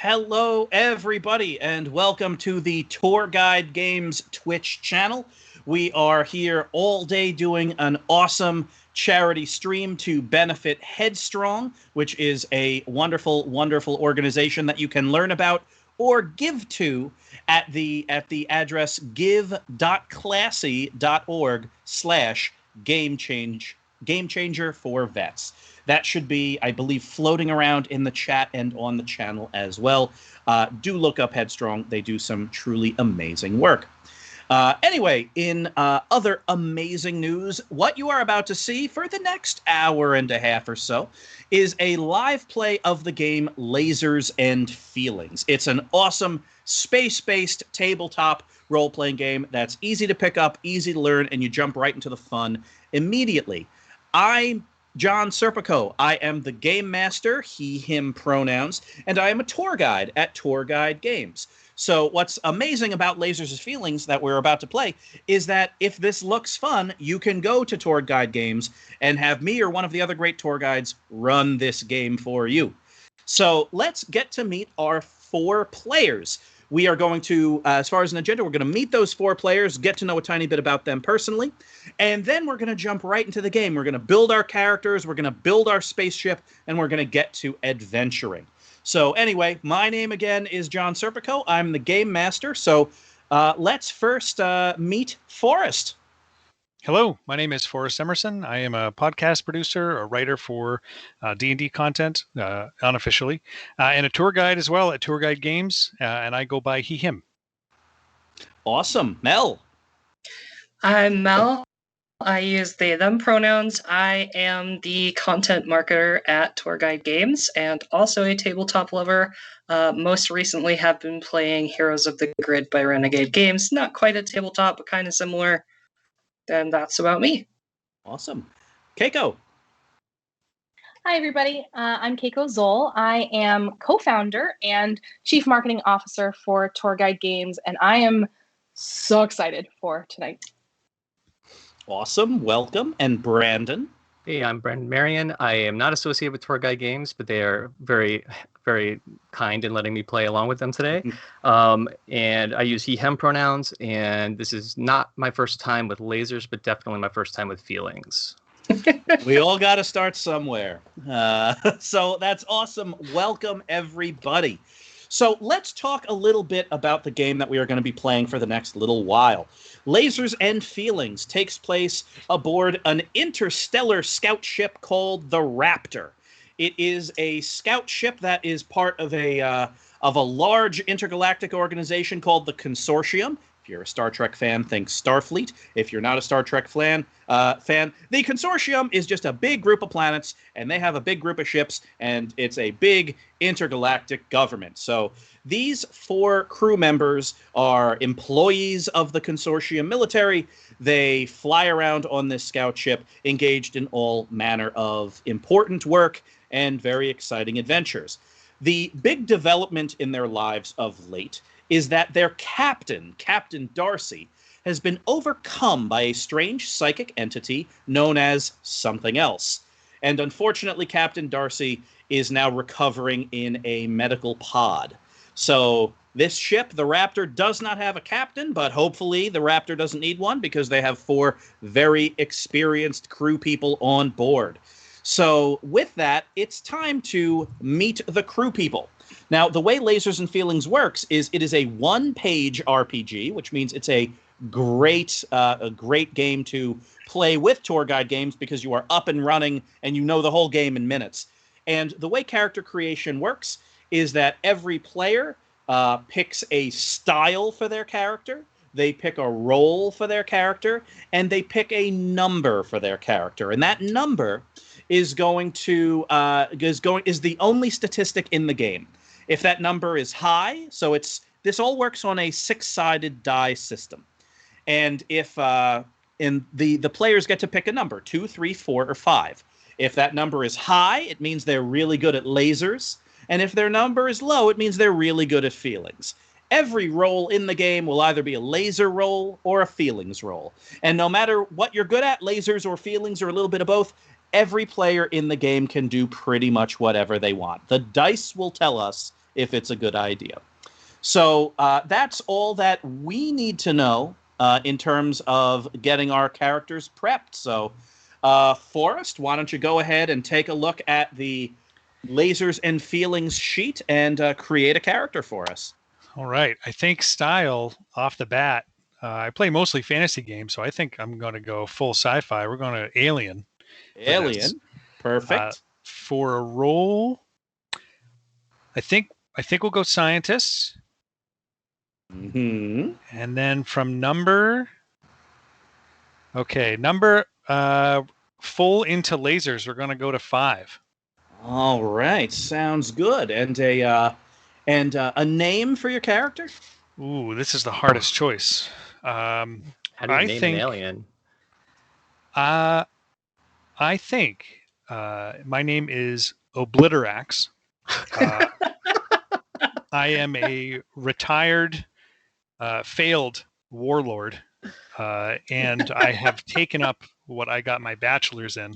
Hello, everybody, and welcome to the Tour Guide Games Twitch channel. We are here all day doing an awesome charity stream to benefit Headstrong, which is a wonderful, wonderful organization that you can learn about or give to at the address give.classy.org/GameChanger for vets. That should be, I believe, floating around in the chat and on the channel as well. Do look up Headstrong. They do some truly amazing work. Anyway, in other amazing news, what you are about to see for the next hour and a half or so is a live play of the game Lasers and Feelings. It's an awesome space-based tabletop role-playing game that's easy to pick up, easy to learn, and you jump right into the fun immediately. I'm John Serpico. I am the game master, he, him pronouns, and I am a tour guide at Tour Guide Games. So what's amazing about Lasers and Feelings that we're about to play is that if this looks fun, you can go to Tour Guide Games and have me or one of the other great tour guides run this game for you. So let's get to meet our four players. We are going to, as far as an agenda, we're going to meet those four players, get to know a tiny bit about them personally, and then we're going to jump right into the game. We're going to build our characters, we're going to build our spaceship, and we're going to get to adventuring. So anyway, my name again is John Serpico. I'm the game master. So let's first meet Forrest. Hello, my name is Forrest Emerson. I am a podcast producer, a writer for D&D content, unofficially, and a tour guide as well at Tour Guide Games, and I go by he, him. Awesome. Mel. I'm Mel. I use they, them pronouns. I am the content marketer at Tour Guide Games and also a tabletop lover. Most recently have been playing Heroes of the Grid by Renegade Games. Not quite a tabletop, but kind of similar. And that's about me. Awesome. Keiko. Hi, everybody. I'm Keiko Zoll. I am co-founder and chief marketing officer for Tour Guide Games, and I am so excited for tonight. Awesome. Welcome. And Brandon. Hey, I'm Brandon Marion. I am not associated with Tour Guide Games, but they are very, very kind in letting me play along with them today. And I use he, him pronouns, and this is not my first time with lasers, but definitely my first time with feelings. We all got to start somewhere. So that's awesome. Welcome, everybody. So let's talk a little bit about the game that we are going to be playing for the next little while. Lasers and Feelings takes place aboard an interstellar scout ship called the Raptor. It is a scout ship that is part of a large intergalactic organization called the Consortium. If you're a Star Trek fan, think Starfleet. If you're not a Star Trek fan, the Consortium is just a big group of planets, and they have a big group of ships, and it's a big intergalactic government. So these four crew members are employees of the Consortium military. They fly around on this scout ship, engaged in all manner of important work and very exciting adventures. The big development in their lives of late is that their captain, Captain Darcy, has been overcome by a strange psychic entity known as something else. And unfortunately, Captain Darcy is now recovering in a medical pod. So this ship, the Raptor, does not have a captain, but hopefully the Raptor doesn't need one because they have four very experienced crew people on board. So with that, it's time to meet the crew people. Now, the way Lasers and Feelings works is it is a one-page RPG, which means it's a great game to play with Tour Guide Games because you are up and running and you know the whole game in minutes. And the way character creation works is that every player picks a style for their character, they pick a role for their character, and they pick a number for their character. And that number is the only statistic in the game. If that number is high, so this all works on a 6-sided die system. And if the players get to pick a number, 2, 3, 4, or 5. If that number is high, it means they're really good at lasers. And if their number is low, it means they're really good at feelings. Every role in the game will either be a laser role or a feelings role. And no matter what you're good at, lasers or feelings or a little bit of both, every player in the game can do pretty much whatever they want. The dice will tell us if it's a good idea. So that's all that we need to know in terms of getting our characters prepped. So, Forrest, why don't you go ahead and take a look at the lasers and feelings sheet and create a character for us. All right. I think style off the bat. I play mostly fantasy games, so I think I'm going to go full sci-fi. We're going to Alien. Alien, perfect. For a role, I think we'll go scientists. Mm-hmm. And then from number, full into lasers, we're going to go to 5. All right, sounds good. And a name for your character? Ooh, this is the hardest choice. How do you name an alien? I think my name is Obliterax. I am a retired, failed warlord, and I have taken up what I got my bachelor's in,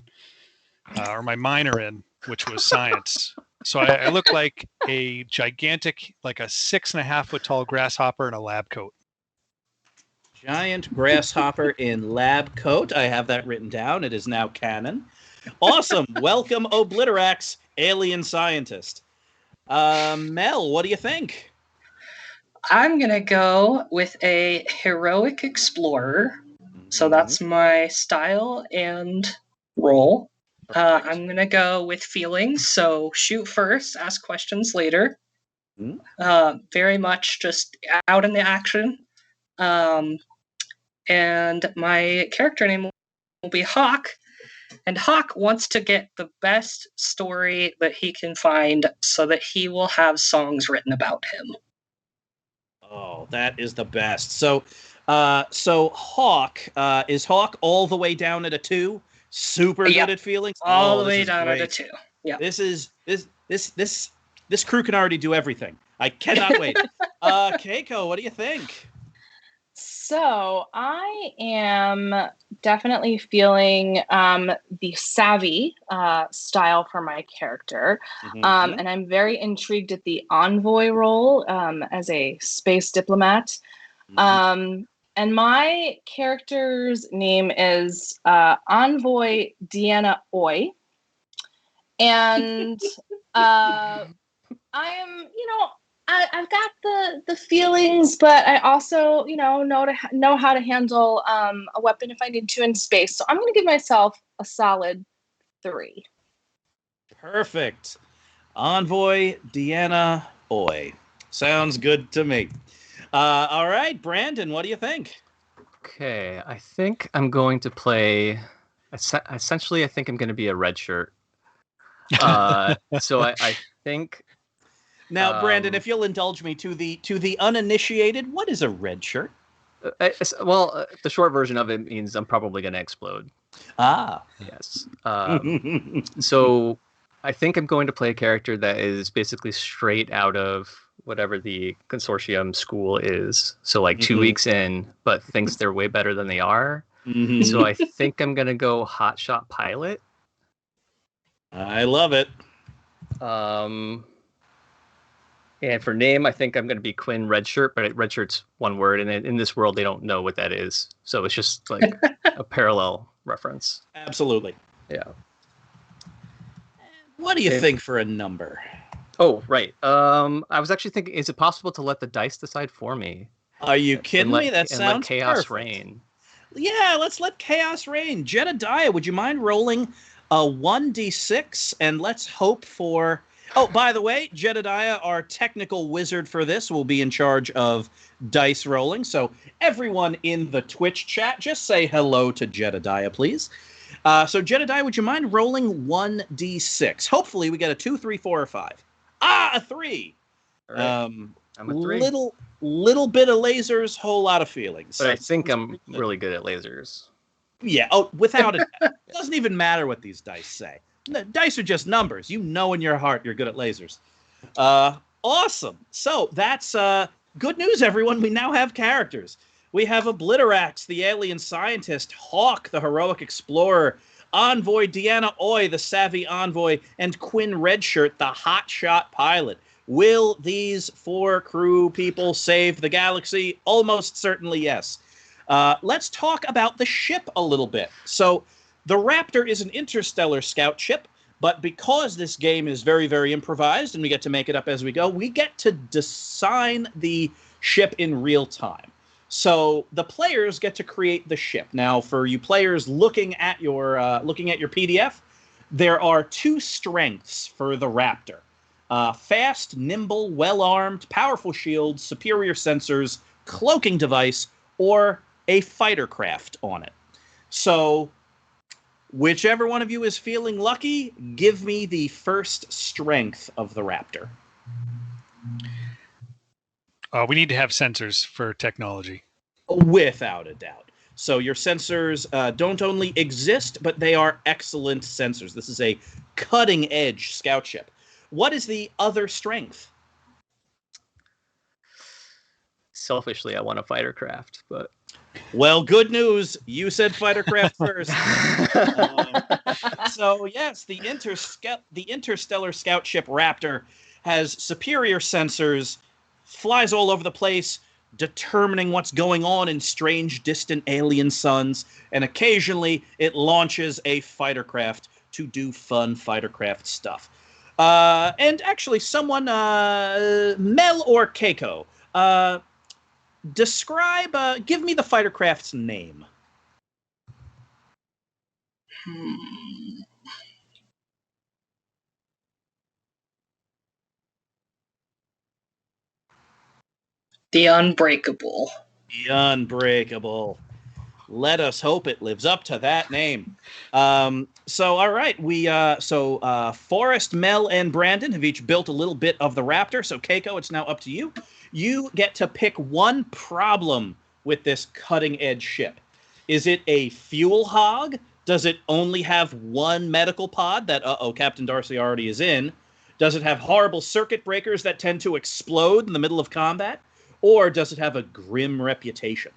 or my minor in, which was science. So I look like a gigantic, like a 6.5 foot tall grasshopper in a lab coat. Giant grasshopper in lab coat. I have that written down. It is now canon. Awesome. Welcome, Obliterax, alien scientist. Mel, what do you think? I'm going to go with a heroic explorer. So that's my style and role. I'm going to go with feelings. So shoot first, ask questions later. Very much just out in the action. And my character name will be Hawk. And Hawk wants to get the best story that he can find so that he will have songs written about him. Oh, that is the best. So Hawk, is Hawk all the way down at a 2? Super good at feelings? All the way down at a 2. Yeah. This crew can already do everything. I cannot wait. Keiko, what do you think? So I am definitely feeling the savvy style for my character. And I'm very intrigued at the envoy role as a space diplomat. And my character's name is Envoy Deanna Oy. And I am, I've got the feelings, but I also, know how to handle a weapon if I need to in space. So I'm going to give myself a solid 3. Perfect. Envoy Deanna Oy. Sounds good to me. All right, Brandon, what do you think? Okay, I think I'm going to play. Essentially, I think I'm going to be a red shirt. So I think. Now, Brandon, if you'll indulge me, to the uninitiated, what is a red shirt? The short version of it means I'm probably going to explode. Ah. Yes. So I think I'm going to play a character that is basically straight out of whatever the consortium school is. So like 2 weeks in, but thinks they're way better than they are. So I think I'm going to go hotshot pilot. I love it. And for name, I think I'm going to be Quinn Redshirt, but Redshirt's one word, and in this world, they don't know what that is. So it's just like a parallel reference. Absolutely. Yeah. What do you think for a number? Oh, right. I was actually thinking, is it possible to let the dice decide for me? Are you kidding me? That sounds let chaos perfect. reign. Yeah, let's let chaos reign. Jedediah, would you mind rolling a 1d6, and let's hope for... Oh, by the way, Jedediah, our technical wizard for this, will be in charge of dice rolling. So everyone in the Twitch chat, just say hello to Jedediah, please. So Jedediah, would you mind rolling 1d6? Hopefully we get a 2, 3, 4, or 5. A 3. All right. I'm a 3. Little bit of lasers, whole lot of feelings. But I think I'm really good at lasers. Yeah. Oh, without it, it doesn't even matter what these dice say. The dice are just numbers. You know in your heart you're good at lasers. Awesome. So that's good news, everyone. We now have characters. We have Obliterax, the alien scientist, Hawk, the heroic explorer, Envoy Deanna Oy, the savvy envoy, and Quinn Redshirt, the hotshot pilot. Will these 4 crew people save the galaxy? Almost certainly yes. Let's talk about the ship a little bit. So the Raptor is an interstellar scout ship, but because this game is very, very improvised and we get to make it up as we go, we get to design the ship in real time. So the players get to create the ship. Now, for you players looking at your PDF, there are 2 strengths for the Raptor. Fast, nimble, well-armed, powerful shields, superior sensors, cloaking device, or a fighter craft on it. So whichever one of you is feeling lucky, give me the first strength of the Raptor. We need to have sensors for technology. Without a doubt. So your sensors don't only exist, but they are excellent sensors. This is a cutting-edge scout ship. What is the other strength? Selfishly, I want a fighter craft, but... Well, good news. You said fighter craft first. So, yes, the interstellar scout ship Raptor has superior sensors, flies all over the place, determining what's going on in strange, distant alien suns, and occasionally it launches a fighter craft to do fun fighter craft stuff. And actually, someone, Mel or Keiko, give me the fighter craft's name. The Unbreakable. The Unbreakable. Let us hope it lives up to that name. So, all right, Forrest, Mel, and Brandon have each built a little bit of the Raptor. So, Keiko, it's now up to you. You get to pick one problem with this cutting-edge ship. Is it a fuel hog? Does it only have one medical pod that, Captain Darcy already is in? Does it have horrible circuit breakers that tend to explode in the middle of combat? Or does it have a grim reputation?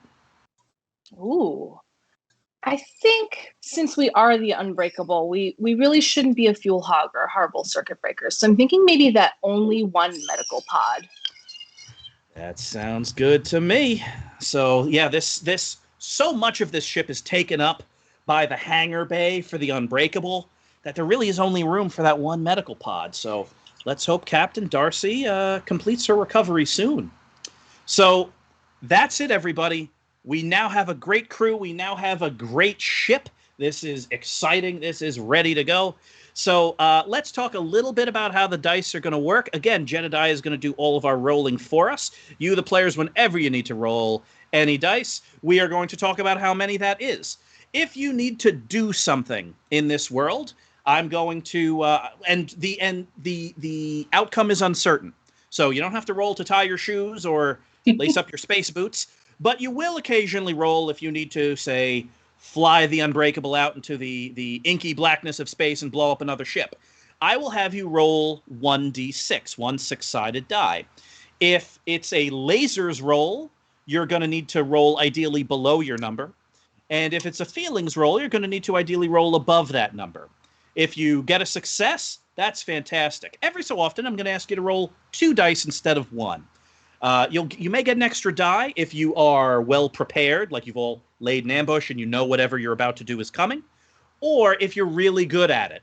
Ooh. I think since we are the Unbreakable, we really shouldn't be a fuel hog or horrible circuit breakers. So I'm thinking maybe that only one medical pod. That sounds good to me. So yeah, so much of this ship is taken up by the hangar bay for the Unbreakable that there really is only room for that one medical pod. So let's hope Captain Darcy completes her recovery soon. So that's it, everybody. We now have a great crew. We now have a great ship. This is exciting. This is ready to go. So let's talk a little bit about how the dice are going to work. Again, Jedediah is going to do all of our rolling for us. You, the players, whenever you need to roll any dice, we are going to talk about how many that is. If you need to do something in this world, I'm going to and the outcome is uncertain. So you don't have to roll to tie your shoes or lace up your space boots. But you will occasionally roll if you need to, say, fly the Unbreakable out into the inky blackness of space and blow up another ship. I will have you roll 1d6, one 6-sided die. If it's a lasers roll, you're going to need to roll ideally below your number. And if it's a feelings roll, you're going to need to ideally roll above that number. If you get a success, that's fantastic. Every so often, I'm going to ask you to roll 2 dice instead of 1. You may get an extra die if you are well prepared, like you've all laid an ambush and you know whatever you're about to do is coming, or if you're really good at it.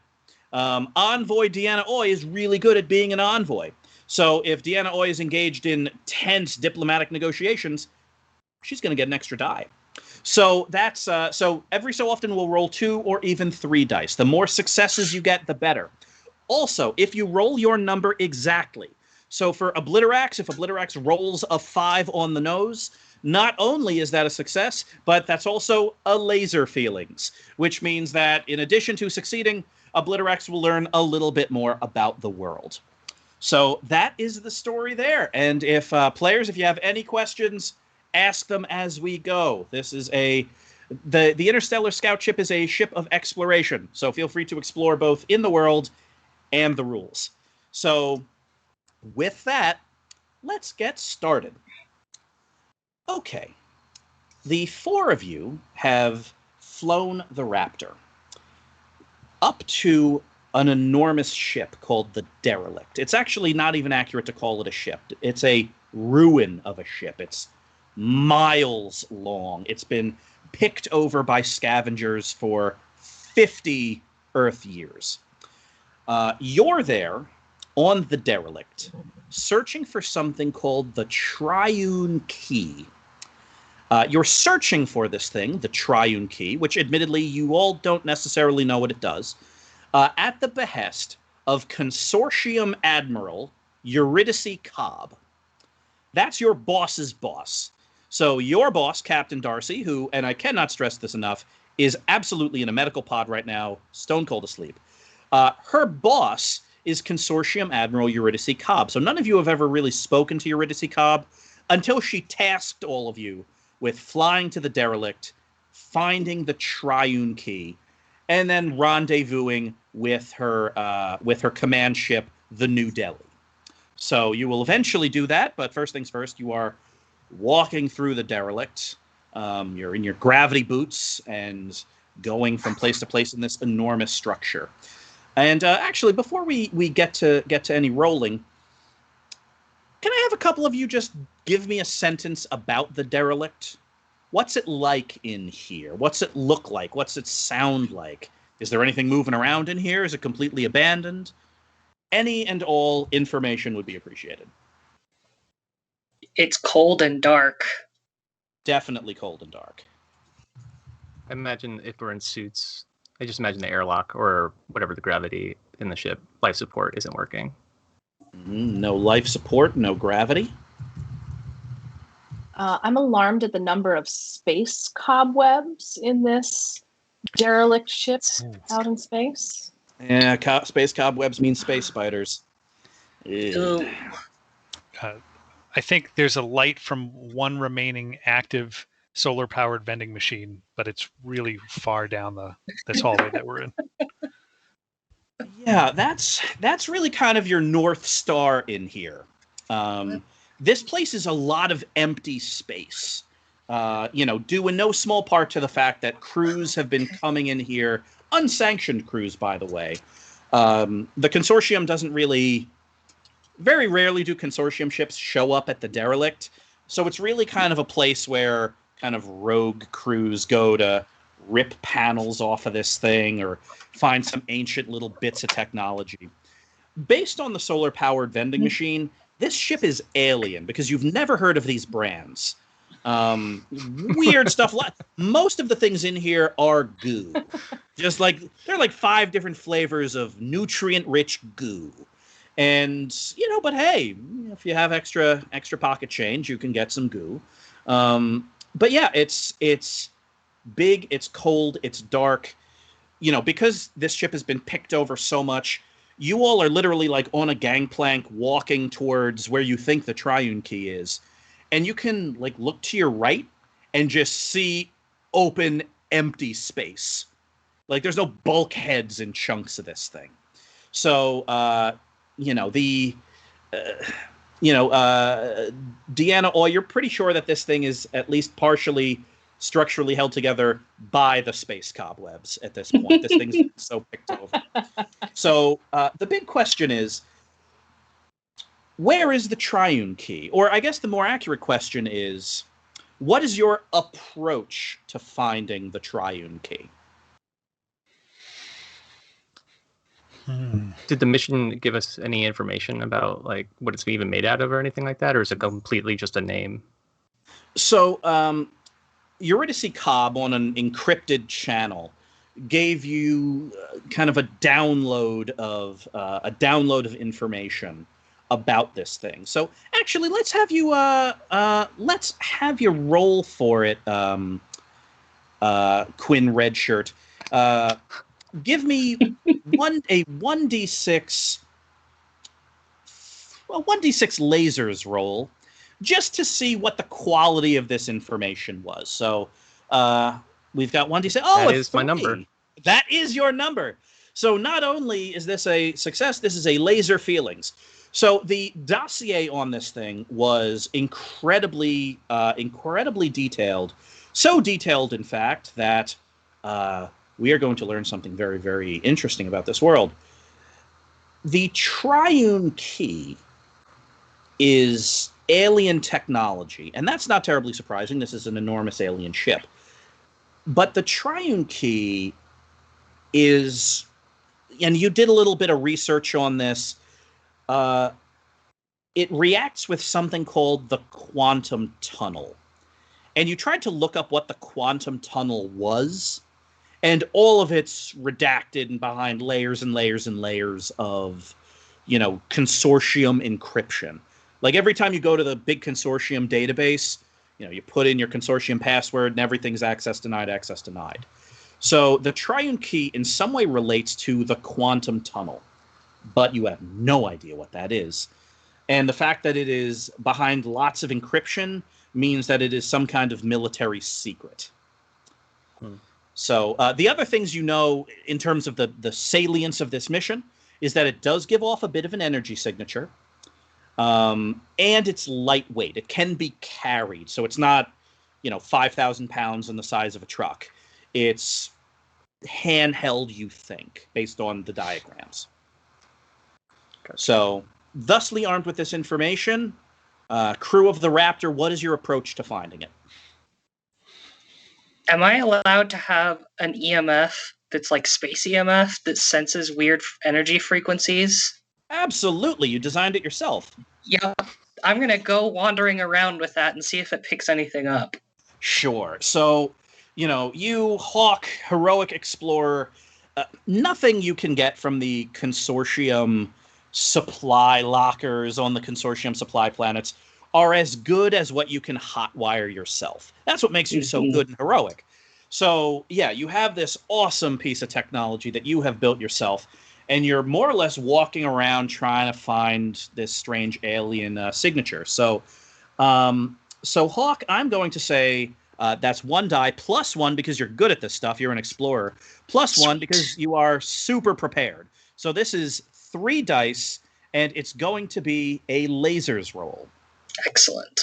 Envoy Deanna Oy is really good at being an envoy. So if Deanna Oy is engaged in tense diplomatic negotiations, she's going to get an extra die. So that's so every so often we'll roll 2 or even 3 dice. The more successes you get, the better. Also, if you roll your number exactly. So for Obliterax, if Obliterax rolls a 5 on the nose, not only is that a success, but that's also a laser feelings, which means that in addition to succeeding, Obliterax will learn a little bit more about the world. So that is the story there. And if players, if you have any questions, ask them as we go. This is the Interstellar Scout ship is a ship of exploration. So feel free to explore both in the world and the rules. So with that, let's get started. Okay. The 4 of you have flown the Raptor up to an enormous ship called the Derelict. It's actually not even accurate to call it a ship. It's a ruin of a ship. It's miles long. It's been picked over by scavengers for 50 Earth years. You're there on the Derelict, searching for something called the Triune Key. You're searching for this thing, the Triune Key, which admittedly you all don't necessarily know what it does, at the behest of Consortium Admiral Eurydice Cobb. That's your boss's boss. So your boss, Captain Darcy, who, and I cannot stress this enough, is absolutely in a medical pod right now, stone cold asleep. Her boss is Consortium Admiral Eurydice Cobb. So none of you have ever really spoken to Eurydice Cobb until she tasked all of you with flying to the Derelict, finding the Triune Key, and then rendezvousing with her command ship, the New Delhi. So you will eventually do that, but first things first, you are walking through the Derelict. You're in your gravity boots and going from place to place in this enormous structure. And actually, before we get to any rolling, can I have a couple of you just give me a sentence about the Derelict? What's it like in here? What's it look like? What's it sound like? Is there anything moving around in here? Is it completely abandoned? Any and all information would be appreciated. It's cold and dark. Definitely cold and dark. I imagine if we're in suits, I just imagine the airlock or whatever the gravity in the ship, life support isn't working. No life support, no gravity. I'm alarmed at the number of space cobwebs in this derelict ship out in space. Yeah, space cobwebs mean space spiders. Ooh. I think there's a light from one remaining active solar-powered vending machine, but it's really far down this hallway that we're in. Yeah, that's really kind of your North Star in here. This place is a lot of empty space. Due in no small part to the fact that crews have been coming in here, unsanctioned crews, by the way. The consortium doesn't really, very rarely do consortium ships show up at the Derelict. So it's really kind of a place where kind of rogue crews go to rip panels off of this thing or find some ancient little bits of technology. Based on the solar-powered vending machine, this ship is alien because you've never heard of these brands. Weird stuff. Most of the things in here are goo. Just like, they're like 5 different flavors of nutrient-rich goo. And, but hey, if you have extra pocket change, you can get some goo. But yeah, it's big, it's cold, it's dark. Because this ship has been picked over so much, you all are literally like on a gangplank walking towards where you think the Triune Key is. And you can like look to your right and just see open, empty space. Like there's no bulkheads and chunks of this thing. So, Deanna, you're pretty sure that this thing is at least partially structurally held together by the space cobwebs at this point. This thing's so picked over. So the big question is, where is the Triune Key? Or I guess the more accurate question is, what is your approach to finding the Triune Key? Did the mission give us any information about like what it's even made out of or anything like that, or is it completely just a name? So, Eurydice Cobb on an encrypted channel gave you kind of a download of information about this thing. So actually, let's have you roll for it, Quinn Redshirt. Give me a 1d6 lasers roll, just to see what the quality of this information was. So we've got 1d6. Oh, that is my number. That is your number. So not only is this a success, this is a laser feelings. So the dossier on this thing was incredibly detailed. So detailed, in fact, that we are going to learn something very, very interesting about this world. the Triune Key is alien technology, and that's not terribly surprising. This is an enormous alien ship. But the Triune Key is, and you did a little bit of research on this, it reacts with something called the quantum tunnel. And you tried to look up what the quantum tunnel was, and all of it's redacted and behind layers and layers and layers of, consortium encryption. Like every time you go to the big consortium database, you put in your consortium password and everything's access denied. So the Triune Key in some way relates to the quantum tunnel, but you have no idea what that is. And the fact that it is behind lots of encryption means that it is some kind of military secret. So the other things in terms of the salience of this mission is that it does give off a bit of an energy signature. And it's lightweight. It can be carried. So it's not, 5,000 pounds and the size of a truck. It's handheld, you think, based on the diagrams. Okay. So, thusly armed with this information, crew of the Raptor, what is your approach to finding it? Am I allowed to have an EMF that's like space EMF that senses weird energy frequencies? Absolutely. You designed it yourself. Yeah. I'm going to go wandering around with that and see if it picks anything up. Sure. So, you, Hawk, heroic explorer, nothing you can get from the consortium supply lockers on the consortium supply planets are as good as what you can hotwire yourself. That's what makes you so good and heroic. So, yeah, you have this awesome piece of technology that you have built yourself, and you're more or less walking around trying to find this strange alien signature. So, Hawk, I'm going to say that's 1 die, plus 1 because you're good at this stuff. You're an explorer. Plus 1 because you are super prepared. So this is 3 dice, and it's going to be a lasers roll. Excellent.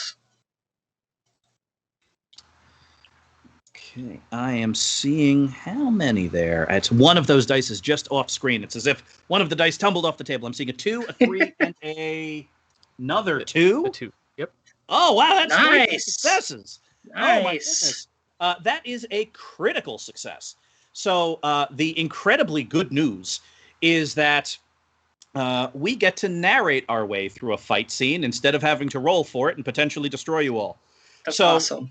Okay, I am seeing how many there. It's one of those dice is just off screen. It's as if one of the dice tumbled off the table. I'm seeing a 2, a 3, and another 2. A 2. Yep. Oh wow, that's nice. 3 successes. Nice. Oh my goodness. That is a critical success. So the incredibly good news is that we get to narrate our way through a fight scene instead of having to roll for it and potentially destroy you all. That's awesome.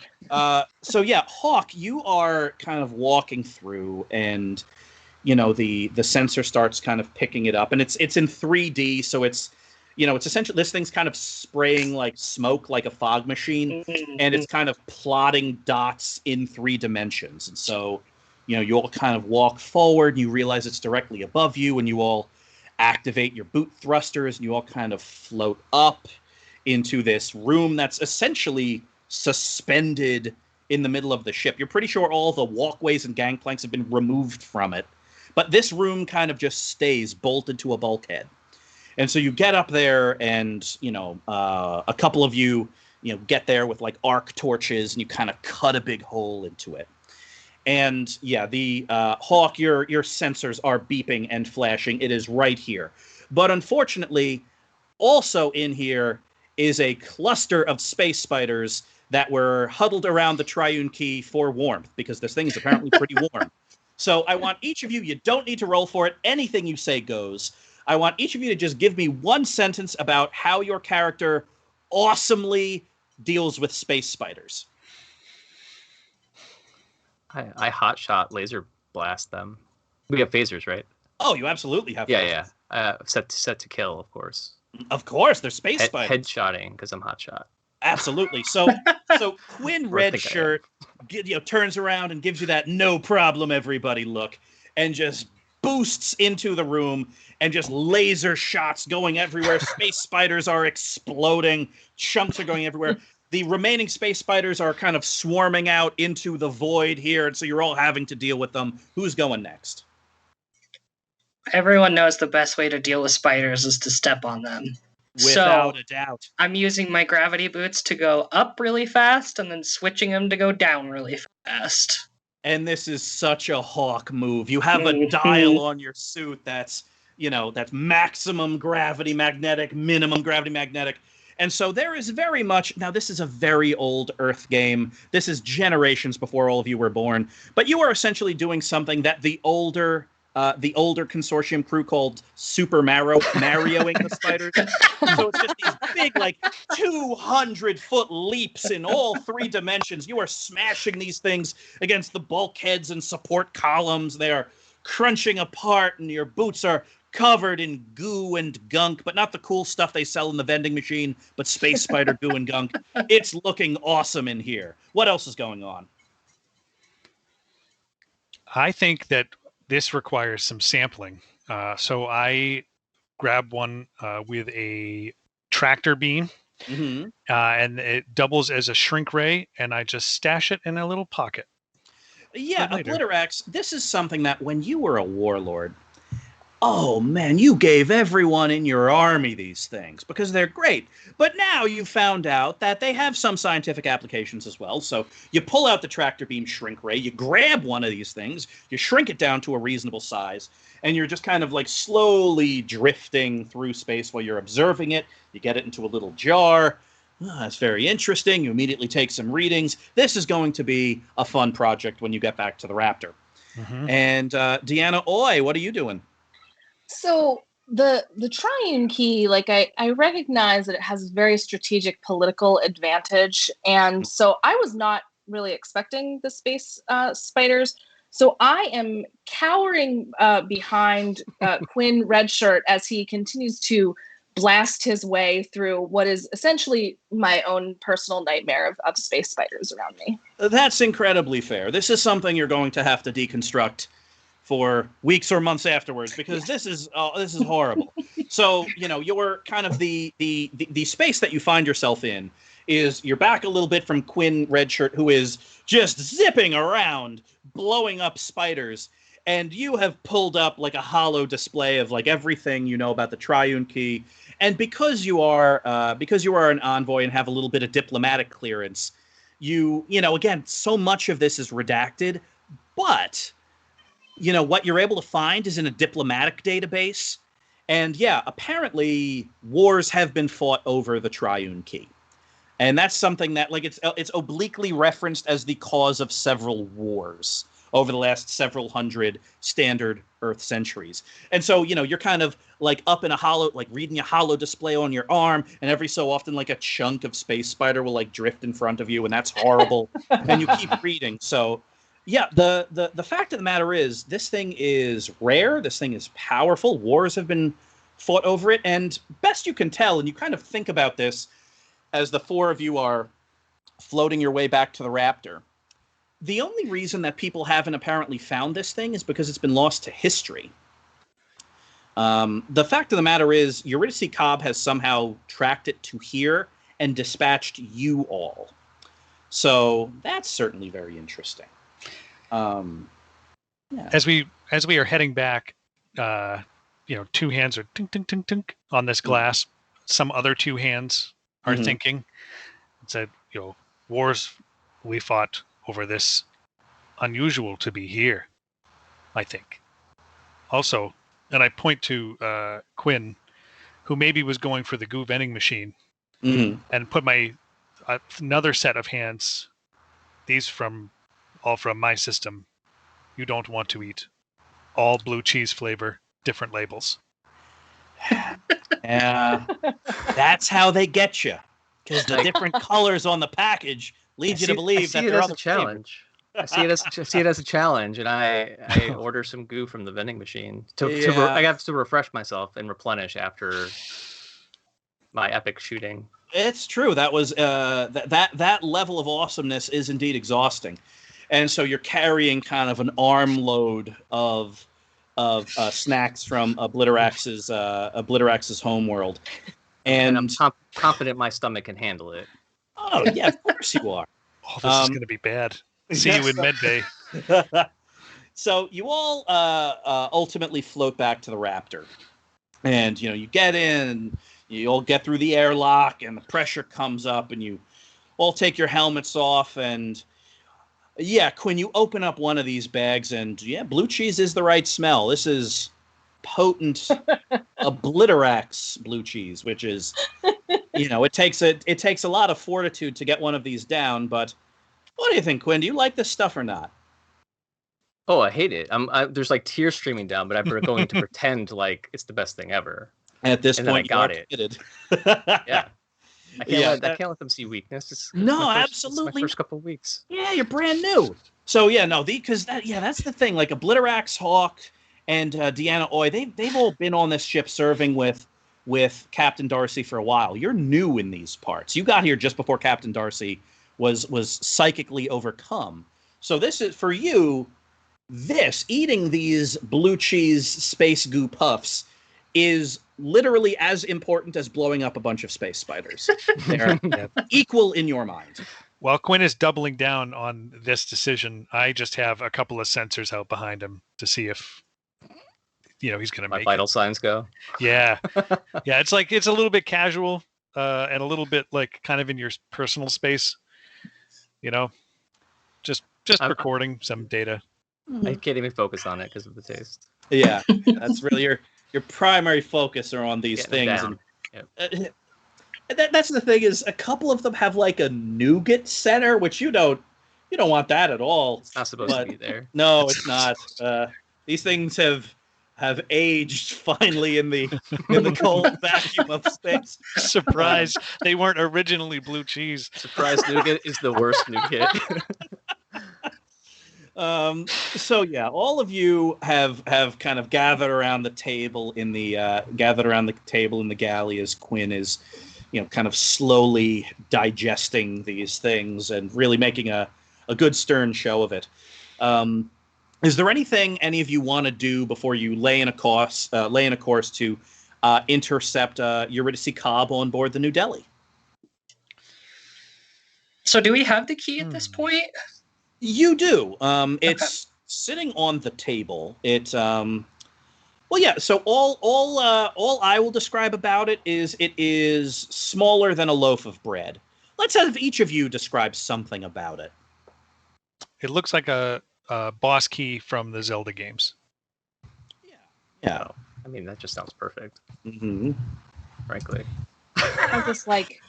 So yeah, Hawk, you are kind of walking through, and the sensor starts kind of picking it up, and it's in 3D, so it's essentially this thing's kind of spraying like smoke, like a fog machine, and it's kind of plotting dots in 3 dimensions. And so, you all kind of walk forward, and you realize it's directly above you, and you all activate your boot thrusters, and you all kind of float up into this room that's essentially suspended in the middle of the ship. You're pretty sure all the walkways and gangplanks have been removed from it, but this room kind of just stays bolted to a bulkhead. And so you get up there, and a couple of you get there with like arc torches, and you kind of cut a big hole into it. And yeah, the Hawk, your sensors are beeping and flashing. It is right here. But unfortunately, also in here is a cluster of space spiders that were huddled around the Triune Key for warmth, because this thing is apparently pretty warm. So I want each of you don't need to roll for it. Anything you say goes. I want each of you to just give me 1 sentence about how your character awesomely deals with space spiders. I hotshot laser blast them. We have phasers, right? Oh, you absolutely have. Yeah. Set to kill, of course. Of course, they're space spiders. Headshotting because I'm hotshot. Absolutely. So Quinn Redshirt turns around and gives you that no problem everybody look, and just boosts into the room, and just laser shots going everywhere. Space spiders are exploding. Chunks are going everywhere. The remaining space spiders are kind of swarming out into the void here, and so you're all having to deal with them. Who's going next? Everyone knows the best way to deal with spiders is to step on them. Without a doubt. I'm using my gravity boots to go up really fast, and then switching them to go down really fast. And this is such a Hawk move. You have a dial on your suit that's that's maximum gravity magnetic, minimum gravity magnetic. And so there is very much, now this is a very old Earth game. This is generations before all of you were born, but you are essentially doing something that the older consortium crew called Super Marioing the spiders. So it's just these big, 200-foot leaps in all 3 dimensions. You are smashing these things against the bulkheads and support columns. They are crunching apart, and your boots are covered in goo and gunk, but not the cool stuff they sell in the vending machine, but space spider goo and gunk. It's looking awesome in here. What else is going on? I think that this requires some sampling. So I grab one with a tractor beam, and it doubles as a shrink ray, and I just stash it in a little pocket. Yeah, Obliterax, this is something that when you were a warlord, oh man, you gave everyone in your army these things because they're great. But now you found out that they have some scientific applications as well. So you pull out the tractor beam shrink ray, you grab one of these things, you shrink it down to a reasonable size, and you're just kind of slowly drifting through space while you're observing it. You get it into a little jar. Oh, that's very interesting. You immediately take some readings. This is going to be a fun project when you get back to the Raptor. And Deanna Oy, what are you doing? So the triune key, I recognize that it has very strategic political advantage, and so I was not really expecting the space spiders. So I am cowering behind Quinn Redshirt as he continues to blast his way through what is essentially my own personal nightmare of space spiders around me. That's incredibly fair. This is something you're going to have to deconstruct for weeks or months afterwards, because this is horrible. So you're kind of the space that you find yourself in is you're back a little bit from Quinn Redshirt, who is just zipping around, blowing up spiders, and you have pulled up a hollow display of everything you know about the triune key. And because you are an envoy and have a little bit of diplomatic clearance, again, so much of this is redacted, but what you're able to find is in a diplomatic database. And yeah, apparently wars have been fought over the triune key. And that's something that it's obliquely referenced as the cause of several wars over the last several hundred standard Earth centuries. And so, you're kind of up in a hollow, reading a hollow display on your arm, and every so often a chunk of space spider will drift in front of you, and that's horrible. And you keep reading. So yeah, the fact of the matter is, this thing is rare. This thing is powerful. Wars have been fought over it. And best you can tell, and you kind of think about this as the 4 of you are floating your way back to the Raptor, the only reason that people haven't apparently found this thing is because it's been lost to history. The fact of the matter is, Eurydice Cobb has somehow tracked it to here and dispatched you all. So that's certainly very interesting. Yeah. As we are heading back, 2 hands are tink tink tink tink on this glass. Some other 2 hands are thinking. It said, wars we fought over this, unusual to be here, I think. Also, and I point to Quinn, who maybe was going for the goo vending machine, and put my another set of hands. These all from my system. You don't want to eat. All blue cheese flavor, different labels. Yeah, that's how they get you, because the different colors on the package lead you to believe that they're a challenge. I see it as a challenge, and I order some goo from the vending machine I have to refresh myself and replenish after my epic shooting. It's true. That was that level of awesomeness is indeed exhausting, and so you're carrying kind of an armload of snacks from Obliterax's homeworld, and I'm confident my stomach can handle it. Oh yeah, of course you are. Oh, this is going to be bad. See you in Medbay. So you all ultimately float back to the Raptor, and you get in. You all get through the airlock, and the pressure comes up, and you all take your helmets off. And yeah, Quinn, you open up one of these bags, and yeah, blue cheese is the right smell. This is potent Obliterax blue cheese, which is, it takes a lot of fortitude to get one of these down. But what do you think, Quinn? Do you like this stuff or not? Oh, I hate it. There's like tears streaming down, but I'm going to pretend like it's the best thing ever. And at this And point, then I got it. committed. Yeah. I can't let them see weakness. It's absolutely. It's my first couple of weeks. Yeah, you're brand new. So yeah, no, that's the thing. Like Obliterax, Hawk, and Deanna Oy, they've all been on this ship serving with Captain Darcy for a while. You're new in these parts. You got here just before Captain Darcy was psychically overcome. So this is for you. Eating these blue cheese space goo puffs is literally as important as blowing up a bunch of space spiders. They're equal in your mind. While Quinn is doubling down on this decision, I just have a couple of sensors out behind him to see if he's going to make my vital signs go. Yeah. Yeah, it's a little bit casual and a little bit like kind of in your personal space, just recording some data. I can't even focus on it because of the taste. Yeah, that's really your primary focus are on these things. And, that's the thing is a couple of them have like a nougat center, which you don't want that at all. It's not supposed to be there. No, it's not. These things have aged finally in the cold vacuum of space. Surprise! They weren't originally blue cheese. Surprise! Nougat is the worst nougat. So yeah, all of you have kind of gathered around the table in the galley as Quinn is, kind of slowly digesting these things and really making a good stern show of it. Is there anything any of you want to do before you lay in a course to intercept Eurydice Cobb on board the New Delhi? So do we have the key at this point? You do. It's sitting on the table. It well, yeah. So all I will describe about it is smaller than a loaf of bread. Let's have each of you describe something about it. It looks like a boss key from the Zelda games. Yeah. I mean, that just sounds perfect. Mm-hmm. Frankly. Has this like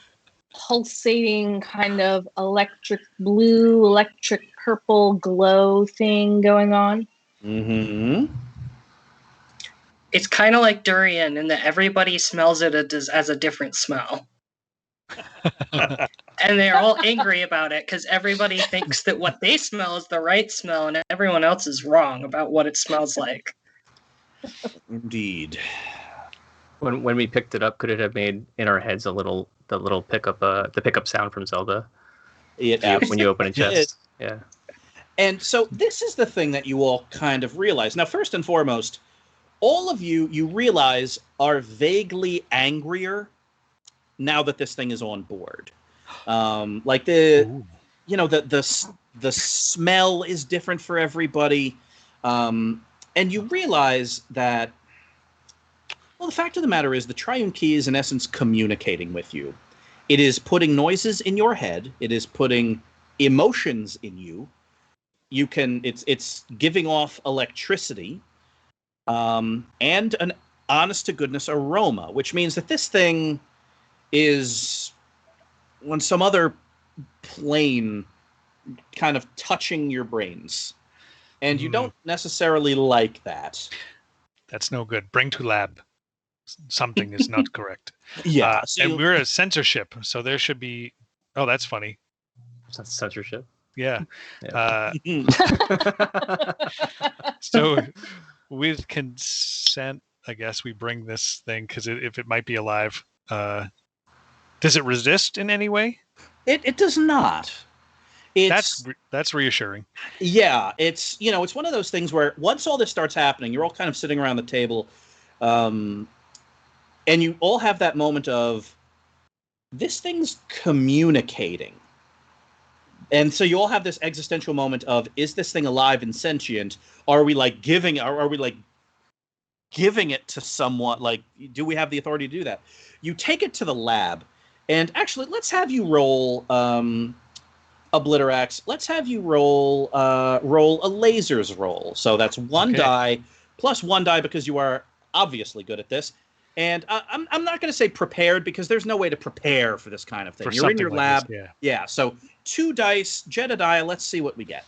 pulsating kind of electric blue, electric purple glow thing going on. Mm-hmm. It's kind of like durian in that everybody smells it as a different smell. And they're all angry about it because everybody thinks that what they smell is the right smell and everyone else is wrong about what it smells like. Indeed. When we picked it up, could it have made in our heads the pickup sound from Zelda? When you open a chest. Yeah. And so this is the thing that you all kind of realize. Now, first and foremost, all of you realize are vaguely angrier now that this thing is on board. Like the smell is different for everybody. And you realize that, well, the fact of the matter is the Triune Key is in essence communicating with you. It is putting noises in your head. It is putting emotions in you. It's giving off electricity, and an honest to goodness aroma, which means that this thing is on some other plane kind of touching your brains. And you don't necessarily like that. That's no good. Bring to lab. Something is not correct. Yeah. And we're a censorship, so there should be... Oh, that's funny. Censorship? Yeah. So with consent, I guess we bring this thing, because if it might be alive, does it resist in any way? It does not. That's reassuring. Yeah, it's one of those things where once all this starts happening, you're all kind of sitting around the table, and you all have that moment of, this thing's communicating. And so you all have this existential moment of, is this thing alive and sentient? Are we giving it to someone? Like, do we have the authority to do that? You take it to the lab, and actually, let's have you roll Obliterax. Let's have you roll a lasers roll. So that's one die plus one die because you are obviously good at this. And I'm not going to say prepared, because there's no way to prepare for this kind of thing. For You're in your something like lab. this, Yeah. So 2 dice, Jedediah. Let's see what we get.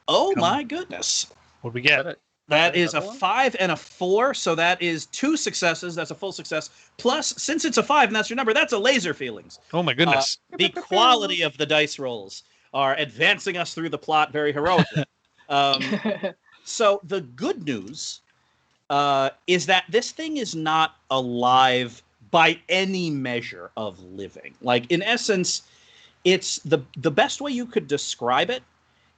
Oh my goodness. What we get? That is a another one? 5 and a 4, so that is 2 successes. That's a full success. Plus, since it's a 5 and that's your number, that's a laser feelings. Oh my goodness. The quality of the dice rolls are advancing us through the plot very heroically. So the good news is that this thing is not alive by any measure of living. Like, in essence, it's the best way you could describe it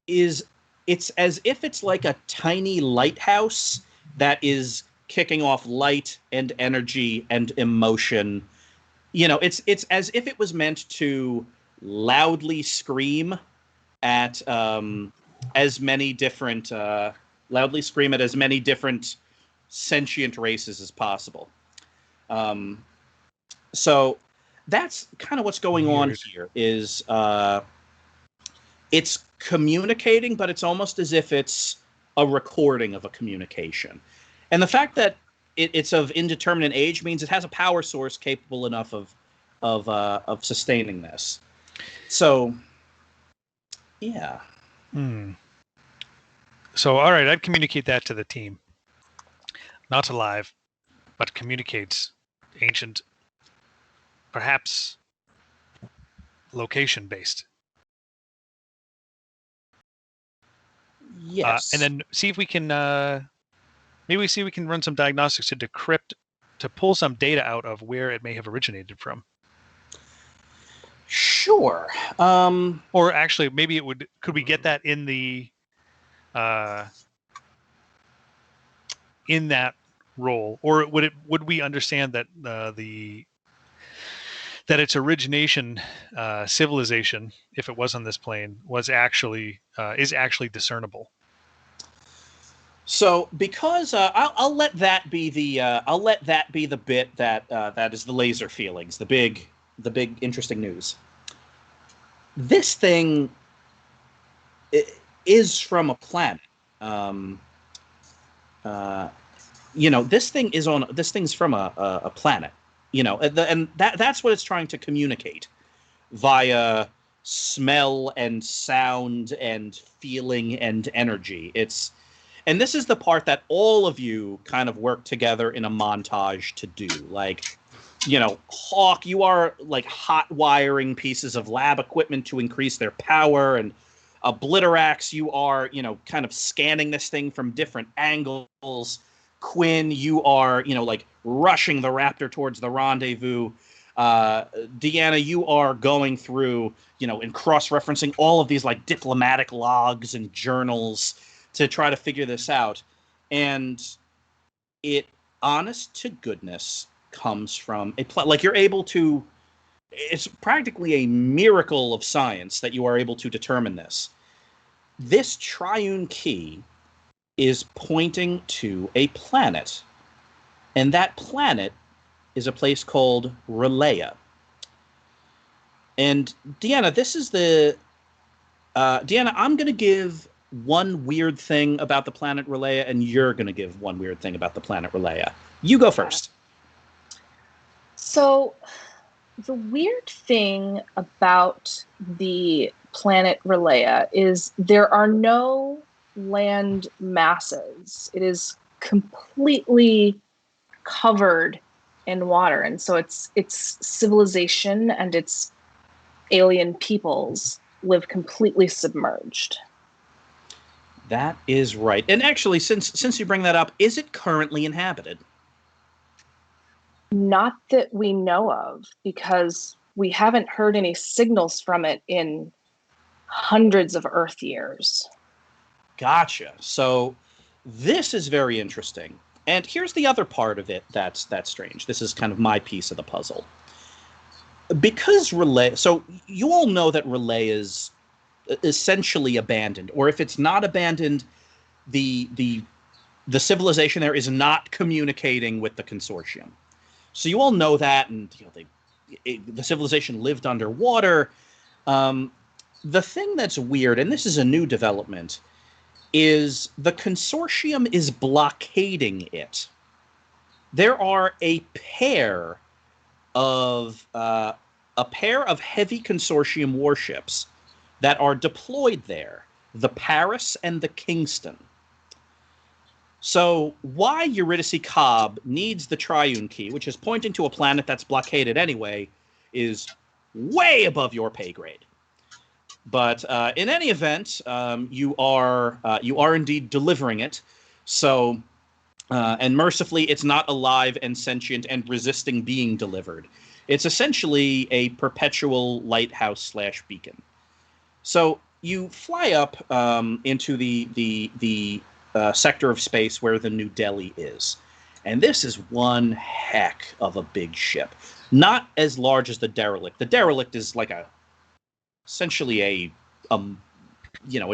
is it's as if it's like a tiny lighthouse that is kicking off light and energy and emotion. You know, it's as if it was meant to loudly scream at as many different sentient races as possible. So that's kind of what's going on here. Is it's communicating, but it's almost as if it's a recording of a communication. And the fact that it's of indeterminate age means it has a power source capable enough of sustaining this. So, yeah. So, all right, I'd communicate that to the team. Not alive, but communicates ancient, perhaps location-based. Yes. And then see if we can run some diagnostics to decrypt, to pull some data out of where it may have originated from. Sure. Or actually, maybe could we get that in the in that role, or would we understand that that its origination, civilization, if it was on this plane, was actually is actually discernible? So, because I'll let that be the bit that is the laser feelings, the big interesting news. This thing is from a planet. This thing's from a planet. And that's what it's trying to communicate via smell and sound and feeling and energy. And this is the part that all of you kind of work together in a montage to do. Like, Hawk, you are like hot wiring pieces of lab equipment to increase their power, and Obliterax, you are, kind of scanning this thing from different angles. Quinn, you are, like rushing the raptor towards the rendezvous. Deanna, you are going through, and cross-referencing all of these like diplomatic logs and journals to try to figure this out. And it, honest to goodness, comes from like you're able to, it's practically a miracle of science that you are able to determine this. This triune key is pointing to a planet, and that planet is a place called Relaya. And Deanna, Deanna, I'm going to give one weird thing about the planet Relaya, and you're going to give one weird thing about the planet Relaya. You go first. So, the weird thing about the planet Relaya is there are no land masses. It is completely covered in water, and so its civilization and its alien peoples live completely submerged. That is right. And actually, since you bring that up, is it currently inhabited? Not that we know of, because we haven't heard any signals from it in hundreds of Earth years. Gotcha. So this is very interesting. And here's the other part of it that's strange. This is kind of my piece of the puzzle. Because Relay, so you all know that Relay is essentially abandoned, or if it's not abandoned, the civilization there is not communicating with the consortium. So you all know that, and the civilization lived underwater. The thing that's weird, and this is a new development, is the consortium is blockading it. There are a pair of heavy consortium warships that are deployed there, the Paris and the Kingston. So why Eurydice Cobb needs the Triune Key, which is pointing to a planet that's blockaded anyway, is way above your pay grade. But in any event, you are indeed delivering it. So, and mercifully, it's not alive and sentient and resisting being delivered. It's essentially a perpetual lighthouse / beacon. So you fly up into the sector of space where the New Delhi is. And this is one heck of a big ship. Not as large as the Derelict. The Derelict is like essentially a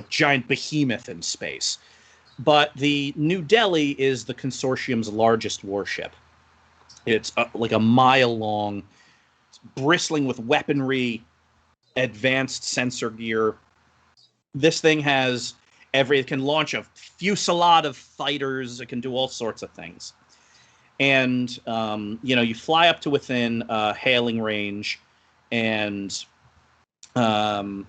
giant behemoth in space. But the New Delhi is the consortium's largest warship. It's like a mile long, bristling with weaponry, advanced sensor gear. This thing has it can launch a fusillade of fighters. It can do all sorts of things. And, you fly up to within hailing range, and Quinn,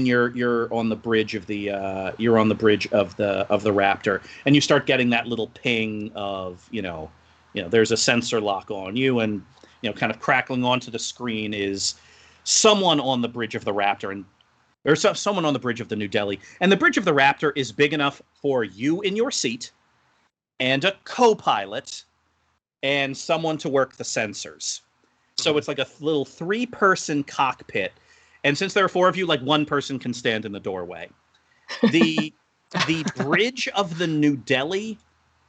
you're on the bridge of the Raptor, and you start getting that little ping of, there's a sensor lock on you, and, kind of crackling onto the screen is someone on the bridge of the Raptor, or someone on the bridge of the New Delhi. And the bridge of the Raptor is big enough for you in your seat and a co-pilot and someone to work the sensors. So it's like a little 3-person cockpit. And since there are 4 of you, like 1 person can stand in the doorway. The bridge of the New Delhi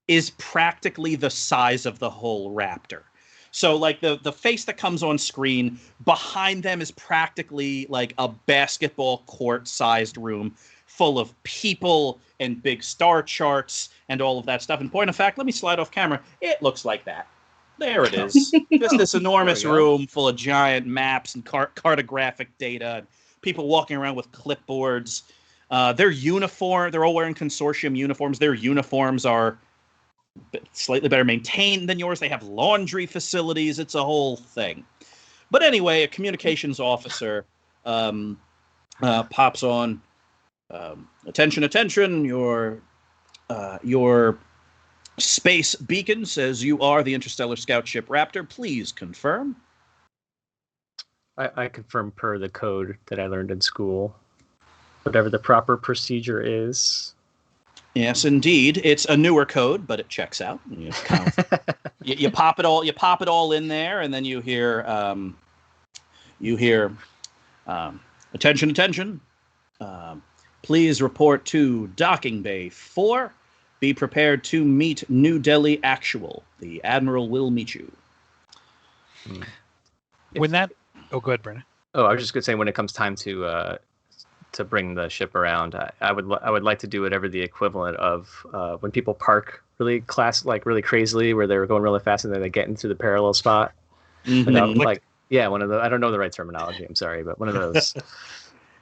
is practically the size of the whole Raptor. So, like, the face that comes on screen, behind them is practically like a basketball court-sized room full of people and big star charts and all of that stuff. And point of fact, let me slide off camera. It looks like that. There it is. Just this enormous room full of giant maps and cartographic data, and people walking around with clipboards. They're all wearing consortium uniforms. Their uniforms are slightly better maintained than yours. They have laundry facilities. It's a whole thing. But anyway, a communications officer pops on. Attention, your space beacon says you are the interstellar scout ship Raptor. Please confirm. I confirm per the code that I learned in school. Whatever the proper procedure is. Yes, indeed. It's a newer code, but it checks out. You pop it all in there, and then you hear attention. Please report to Docking Bay 4. Be prepared to meet New Delhi Actual. The Admiral will meet you. Go ahead, Brennan. Oh, I was just going to say, when it comes time to bring the ship around, I would like to do whatever the equivalent of when people park really crazily, where they're going really fast and then they get into the parallel spot. Mm-hmm. One of the, I don't know the right terminology. I'm sorry, but one of those.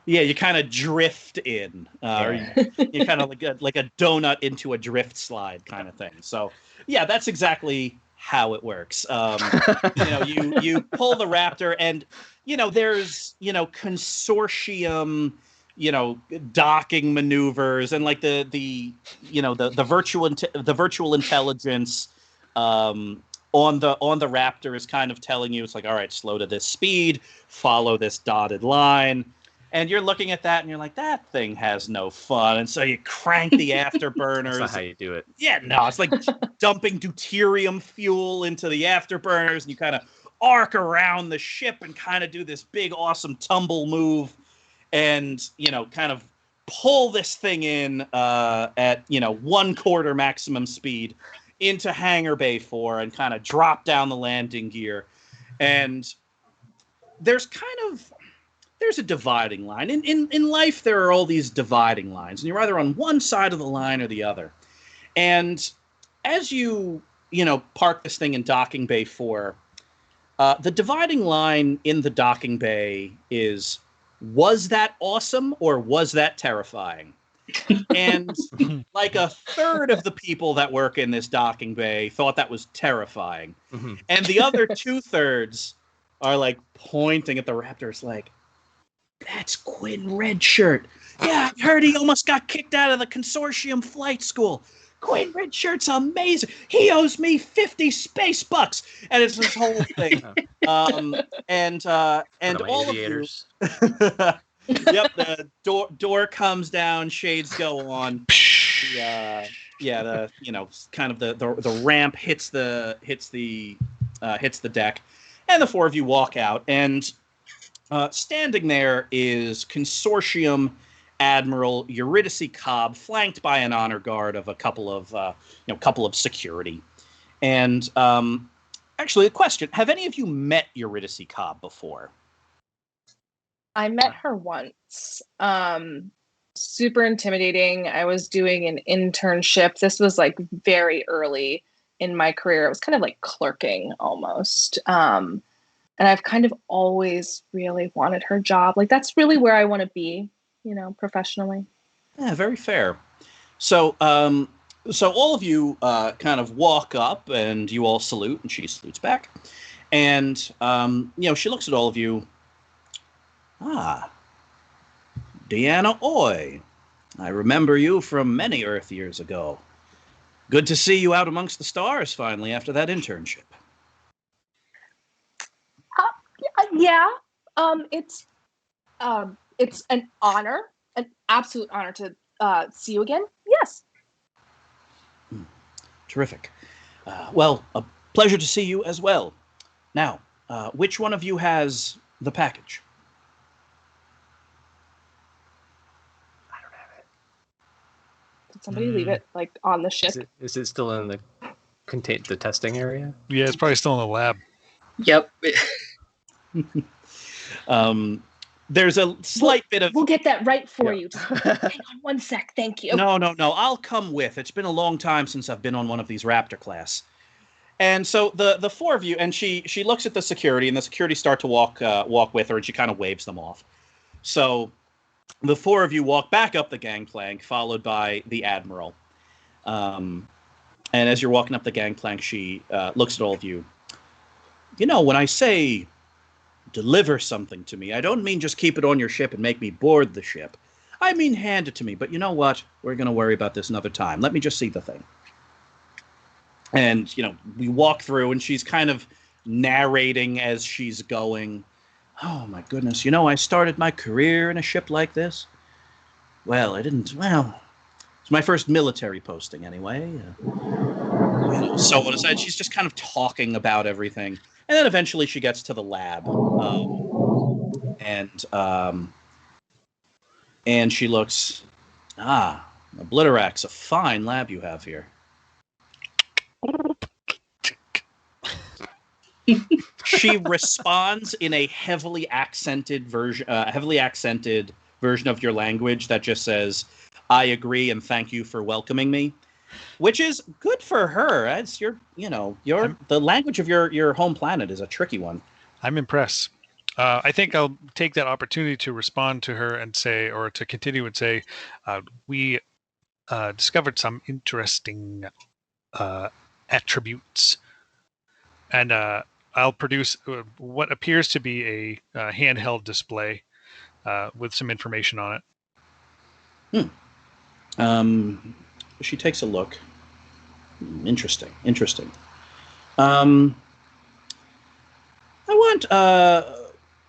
Yeah, you kind of drift in, or you kind of like a donut into a drift slide kind of thing. So, yeah, that's exactly how it works. You pull the Raptor, and there's consortium, docking maneuvers, and like the virtual intelligence on the Raptor is kind of telling you, it's like, all right, slow to this speed, follow this dotted line. And you're looking at that, and you're like, that thing has no fun. And so you crank the afterburners. That's not how you do it. Yeah, no, it's like dumping deuterium fuel into the afterburners, and you kind of arc around the ship and kind of do this big, awesome tumble move, and kind of pull this thing in at 1/4 maximum speed into Hangar Bay 4 and kind of drop down the landing gear. And there's a dividing line. In life, there are all these dividing lines, and you're either on one side of the line or the other. And as you park this thing in Docking Bay 4, the dividing line in the docking bay is, was that awesome or was that terrifying? And like a third of the people that work in this docking bay thought that was terrifying. Mm-hmm. And the other 2/3 are like pointing at the Raptors like, that's Quinn Redshirt. Yeah, I heard he almost got kicked out of the consortium flight school. Quinn Redshirt's amazing. He owes me 50 space bucks. And it's this whole thing. And all of you... Yep, the door comes down, shades go on. The ramp hits the deck, and the four of you walk out. And standing there is Consortium Admiral Eurydice Cobb, flanked by an honor guard of a couple of security. And actually, a question: have any of you met Eurydice Cobb before? I met her once. Super intimidating. I was doing an internship. This was like very early in my career. It was kind of like clerking almost. And I've kind of always really wanted her job. Like that's really where I want to be, professionally. Yeah, very fair. So all of you kind of walk up and you all salute, and she salutes back. And she looks at all of you. Ah, Deanna Oy. I remember you from many Earth years ago. Good to see you out amongst the stars finally after that internship. Yeah. It's an honor, an absolute honor to see you again. Yes. Terrific. Well, a pleasure to see you as well. Now, which one of you has the package? Did somebody leave it like on the ship? Is it still in the testing area? Yeah, it's probably still in the lab. Yep. There's a slight bit of... We'll get that right for you. Just hang on one sec. Thank you. No. I'll come with. It's been a long time since I've been on one of these Raptor class. And so the four of you, and she looks at the security, and the security start to walk with her, and she kind of waves them off. So the four of you walk back up the gangplank, followed by the Admiral. And as you're walking up the gangplank, she looks at all of you. When I say deliver something to me, I don't mean just keep it on your ship and make me board the ship. I mean hand it to me. But you know what? We're going to worry about this another time. Let me just see the thing. And, we walk through, and she's kind of narrating as she's going. Oh, my goodness. I started my career in a ship like this. Well, I didn't. Well, it's my first military posting anyway. So on aside, she's just kind of talking about everything. And then eventually she gets to the lab. And she looks, Obliterak's a fine lab you have here. She responds in a heavily accented version of your language that just says, "I agree and thank you for welcoming me," which is good for her. As the language of your home planet is a tricky one. I'm impressed. I think I'll take that opportunity to respond to her and say, or to continue and say, we discovered some interesting attributes, and I'll produce what appears to be a handheld display with some information on it. She takes a look. Interesting. I want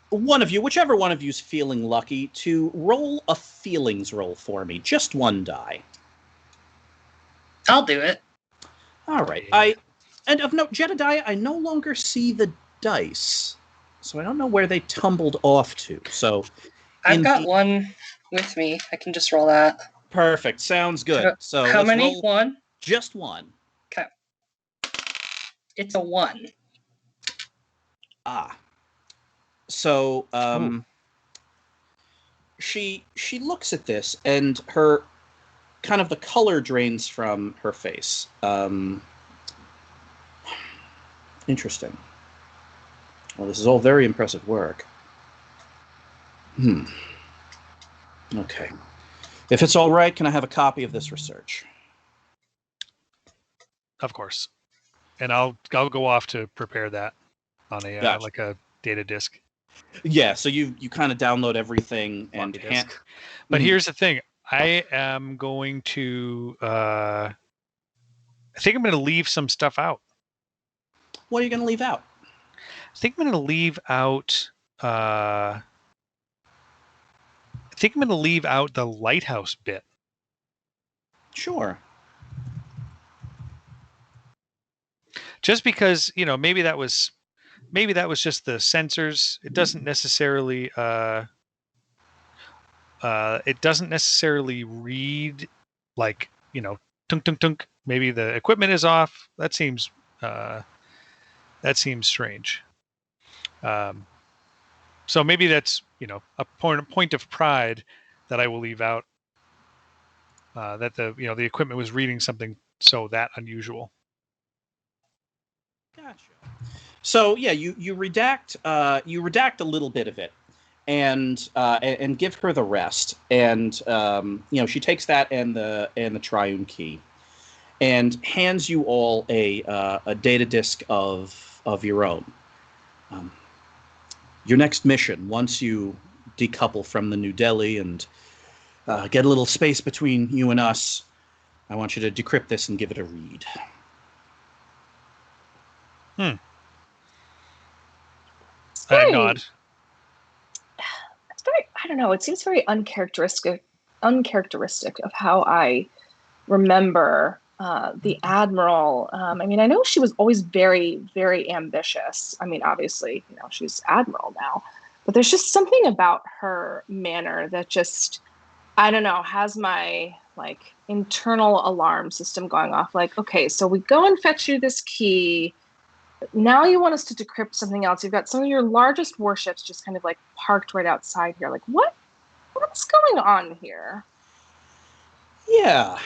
one of you, whichever one of you's feeling lucky, to roll a feelings roll for me. Just one die. I'll do it. All right. And of note, Jedediah, I no longer see the dice, so I don't know where they tumbled off to. So I've got one with me. I can just roll that. Perfect. Sounds good. So how let's many? roll One? Just one. Okay. It's a 1. So she looks at this, and her kind of the color drains from her face. Interesting. Well, this is all very impressive work. Okay. If it's all right, can I have a copy of this research? Of course. And I'll go off to prepare that on a Gotcha. like a data disk. Yeah, so you kind of download everything and Floppy disk. But Mhm. here's the thing. I am going to I think I'm going to leave some stuff out. What are you going to leave out? I think I'm going to leave out I think I'm going to leave out the lighthouse bit. Sure. Just because, maybe that was just the sensors. It doesn't necessarily read like, tunk tunk tunk. Maybe the equipment is off. That seems strange. So maybe that's, a point of pride that I will leave out. That the equipment was reading something so that unusual. Gotcha. So yeah, you redact a little bit of it, and give her the rest, and she takes that and the triune key, and hands you all a data disk of your own. Your next mission, once you decouple from the New Delhi and get a little space between you and us, I want you to decrypt this and give it a read. I nod. It's very, I don't know, it seems very uncharacteristic of how I remember the Admiral. I know she was always very, very ambitious. Obviously, she's Admiral now, but there's just something about her manner that just, I don't know, has my internal alarm system going off. Okay, so we go and fetch you this key. Now you want us to decrypt something else. You've got some of your largest warships just kind of parked right outside here. What's going on here? Yeah.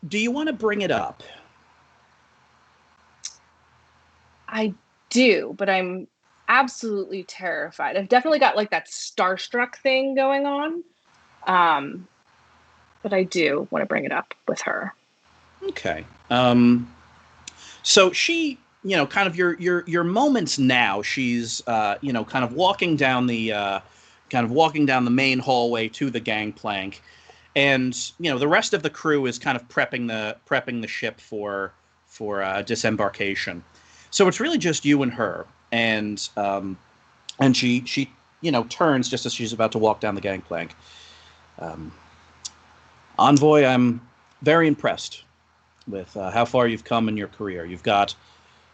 Do you want to bring it up? I do, but I'm absolutely terrified. I've definitely got that starstruck thing going on. But I do want to bring it up with her. Okay. So she, kind of your moments now, she's kind of walking down the main hallway to the gangplank, and the rest of the crew is kind of prepping the ship for disembarkation. So it's really just you and her, and she turns just as she's about to walk down the gangplank. Envoy, I'm very impressed with how far you've come in your career. You've got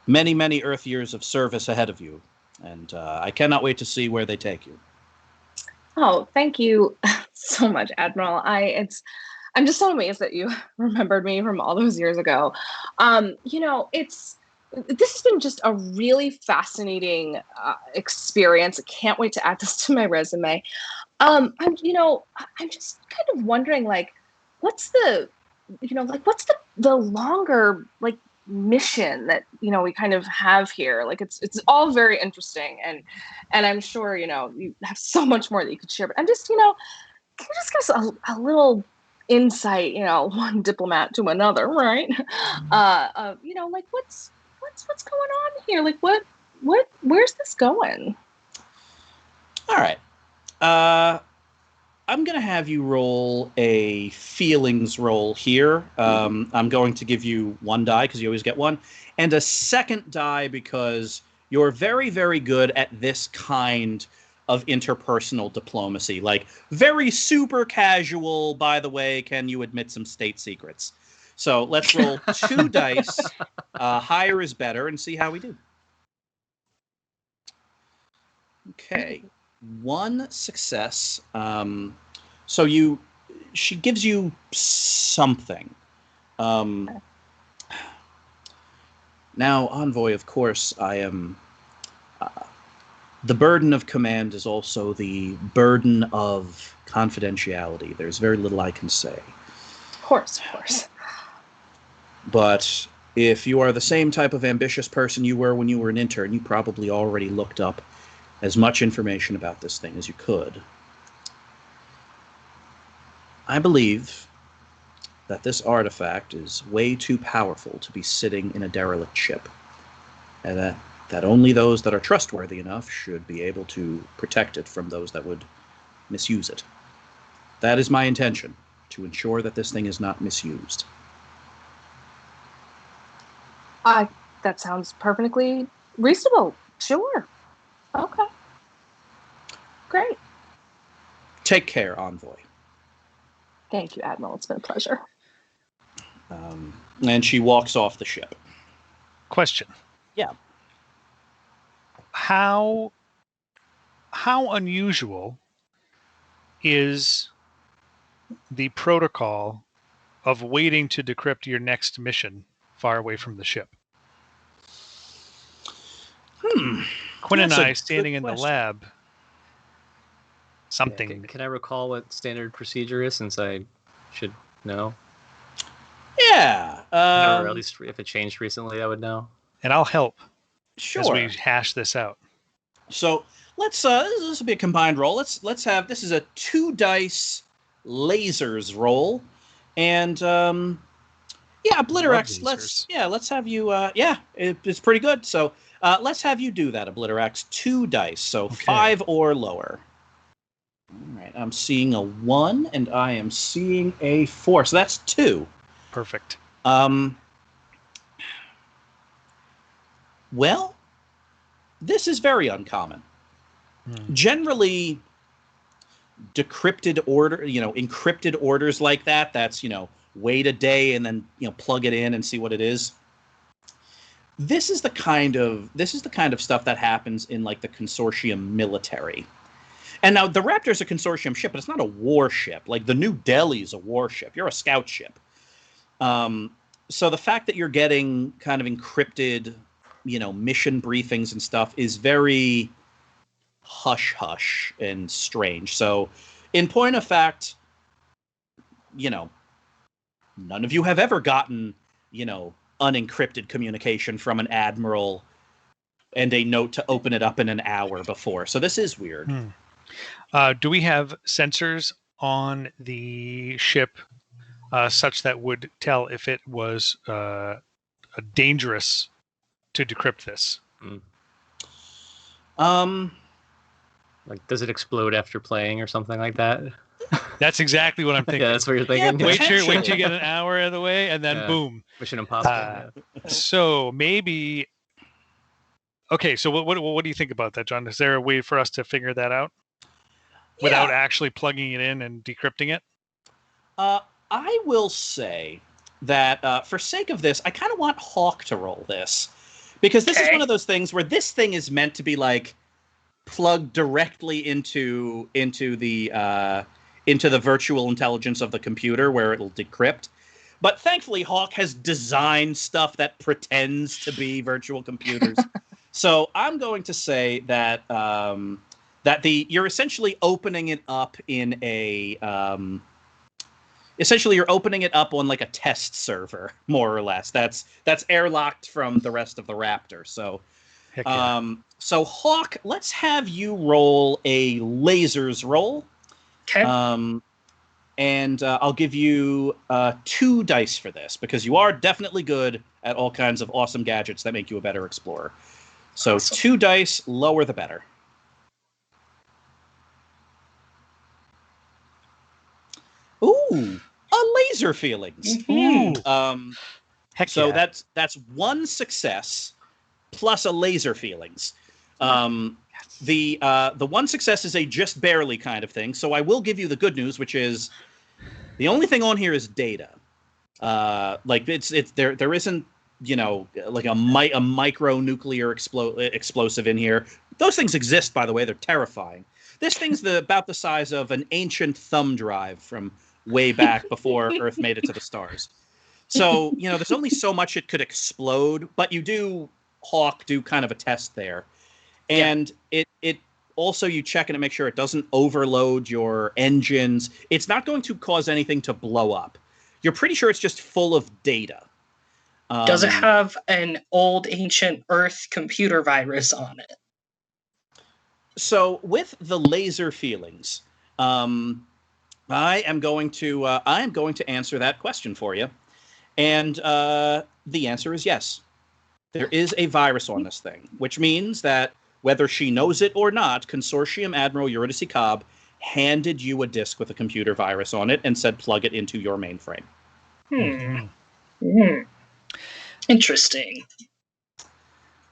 many, many Earth years of service ahead of you, and I cannot wait to see where they take you. Oh, thank you so much, Admiral. I'm just so amazed that you remembered me from all those years ago. This has been just a really fascinating experience. I can't wait to add this to my resume. I'm just kind of wondering, what's the longer mission that we kind of have here. It's all very interesting, and I'm sure you have so much more that you could share, but I'm just can you just give us a little insight, one diplomat to another, right? What's going on here? Where's this going? All right. I'm going to have you roll a feelings roll here. I'm going to give you one die because you always get one, and a second die because you're very, very good at this kind of interpersonal diplomacy. Very super casual, by the way, can you admit some state secrets? So let's roll 2 dice. Higher is better, and see how we do. Okay. 1 success. So she gives you something. Now, Envoy, of course, I am. The burden of command is also the burden of confidentiality. There's very little I can say. Of course. But if you are the same type of ambitious person you were when you were an intern, you probably already looked up as much information about this thing as you could. I believe that this artifact is way too powerful to be sitting in a derelict ship, and that only those that are trustworthy enough should be able to protect it from those that would misuse it. That is my intention, to ensure that this thing is not misused. That sounds perfectly reasonable. Sure. Okay. Great. Take care, Envoy. Thank you, Admiral. It's been a pleasure. And she walks off the ship. Question. Yeah. How unusual is the protocol of waiting to decrypt your next mission far away from the ship? Quinn and That's a I standing good in the question. lab. Something. Can I recall what standard procedure is, since I should know? Yeah. Or at least if it changed recently, I would know. And I'll help Sure. as we hash this out. So let's this will be a combined roll. Let's have, this is a 2 dice lasers roll, and yeah, Obliterax. Let's have you. It's pretty good. So let's have you do that, Obliterax. 2 dice, so Okay. 5 or lower. All right, I'm seeing a 1, and I am seeing a 4. So that's 2. Perfect. Well, this is very uncommon. Generally, encrypted orders like that, that's, wait a day and then, plug it in and see what it is. This is the kind of stuff that happens in, like, the consortium military. And now the Raptor's a consortium ship, but it's not a warship. Like, the New Delhi is a warship. You're a scout ship. So the fact that you're getting kind of encrypted, mission briefings and stuff is very hush-hush and strange. So in point of fact, none of you have ever gotten, unencrypted communication from an admiral and a note to open it up in an hour before. So this is weird. Do we have sensors on the ship such that would tell if it was dangerous to decrypt this? Like, does it explode after playing or something like that? That's exactly what I'm thinking. Yeah, that's what you're thinking. Yeah, wait till you get an hour out of the way, and then boom. Mission Impossible. So maybe. Okay, so what do you think about that, John? Is there a way for us to figure that out without actually plugging it in and decrypting it? I will say that for sake of this, I kind of want Hawk to roll this, because this is one of those things where this thing is meant to be like plugged directly into the virtual intelligence of the computer where it'll decrypt. But thankfully, Hawk has designed stuff that pretends to be virtual computers. So I'm going to say that you're essentially opening it up in a you're opening it up on like a test server, more or less. That's airlocked from the rest of the Raptor. So Heck yeah. So Hawk, let's have you roll a lasers roll. Okay. And I'll give you 2 dice for this, because you are definitely good at all kinds of awesome gadgets that make you a better explorer. So awesome. 2 dice, lower the better. Ooh, a laser feelings. Mm-hmm. Heck so yeah. that's 1 success plus a laser feelings. The 1 success is a just barely kind of thing. So I will give you the good news, which is the only thing on here is data. Like there isn't, like a micro nuclear explosive in here. Those things exist, by the way. They're terrifying. This thing's about the size of an ancient thumb drive from way back before Earth made it to the stars. So, there's only so much it could explode, but Hawk do kind of a test there. And it also, you check it to make sure it doesn't overload your engines. It's not going to cause anything to blow up. You're pretty sure it's just full of data. Does it have an old ancient Earth computer virus on it? So with the laser feelings, I am going to answer that question for you, and the answer is yes. There is a virus on this thing, which means that whether she knows it or not, Consortium Admiral Eurydice Cobb handed you a disk with a computer virus on it and said plug it into your mainframe. Interesting.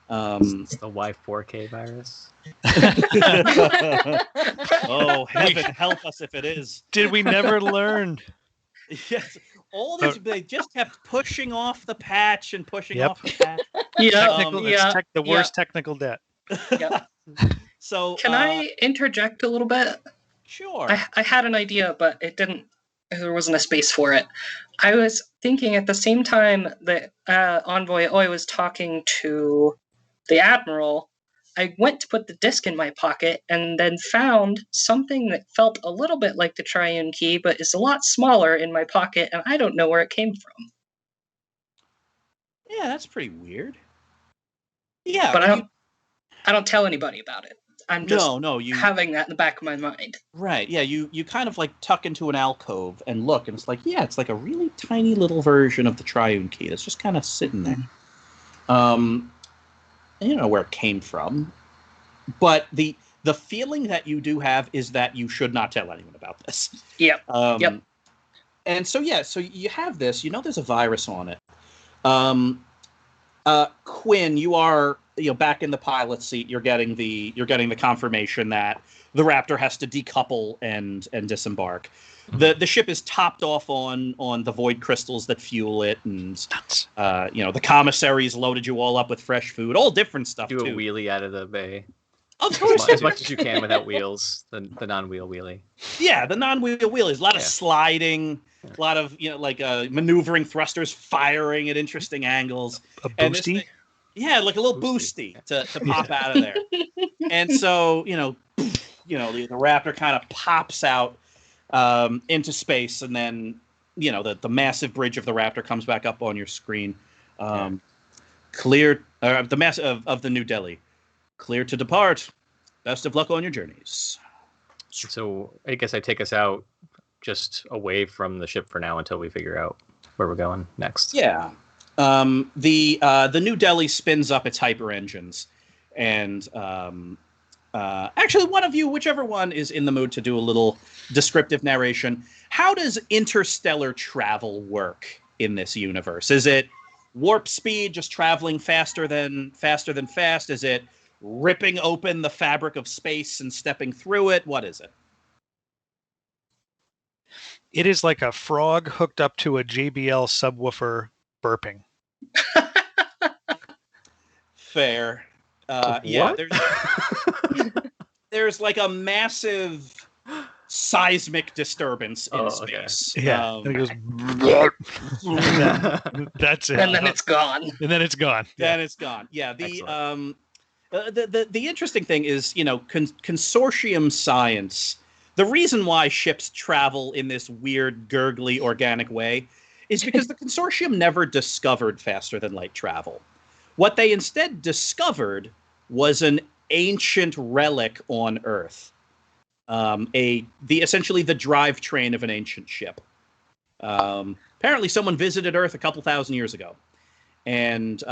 It's the Y4K virus. Oh, heaven help us if it is. Did we never learn? Yes. All this, they just kept pushing off the patch and pushing Yep. off the patch. It's the worst technical debt. Yep. So Can I interject a little bit? Sure. I had an idea, but it didn't. There wasn't a space for it. I was thinking at the same time that Envoy Oi was talking to the Admiral, I went to put the disk in my pocket and then found something that felt a little bit like the triune key, but is a lot smaller in my pocket, and I don't know where it came from. Yeah, that's pretty weird. Yeah, but I don't tell anybody about it. I'm just having that in the back of my mind. Right. Yeah, you kind of like tuck into an alcove and look, and it's like, yeah, it's like a really tiny little version of the triune key that's just kind of sitting there. And you don't know where it came from, but the feeling that you do have is that you should not tell anyone about this. Yep. Yep. And so so you have this. You know, there's a virus on it. Quinn, you are back in the pilot seat. You're getting the confirmation that the Raptor has to decouple and disembark. The ship is topped off on the void crystals that fuel it, and the commissaries loaded you all up with fresh food, all different stuff. Do a wheelie out of the bay. Of course, as much as you can without wheels. The non-wheel wheelie. Yeah, the non-wheel wheelies. A lot of sliding, a lot of maneuvering thrusters, firing at interesting angles. A boosty. Yeah, like a little boosty to pop out of there. And so the Raptor kind of pops out into space, and then the massive bridge of the Raptor comes back up on your screen. Clear the mass of the New Delhi. Clear to depart. Best of luck on your journeys. So I guess I take us out just away from the ship for now until we figure out where we're going next. Yeah. The New Delhi spins up its hyper engines, and actually, one of you, whichever one is in the mood to do a little descriptive narration, how does interstellar travel work in this universe? Is it warp speed, just traveling faster than fast? Is it ripping open the fabric of space and stepping through it? What is it? It is like a frog hooked up to a JBL subwoofer burping. Fair. Yeah, there's like a massive seismic disturbance in space. Okay. Yeah, and it goes. That's it. And then it's gone. Then it's gone. Yeah. The interesting thing is, consortium science. The reason why ships travel in this weird, gurgly, organic way is because the consortium never discovered faster than light travel. What they instead discovered was an ancient relic on Earth, essentially the drivetrain of an ancient ship. Apparently, someone visited Earth a couple thousand years ago, and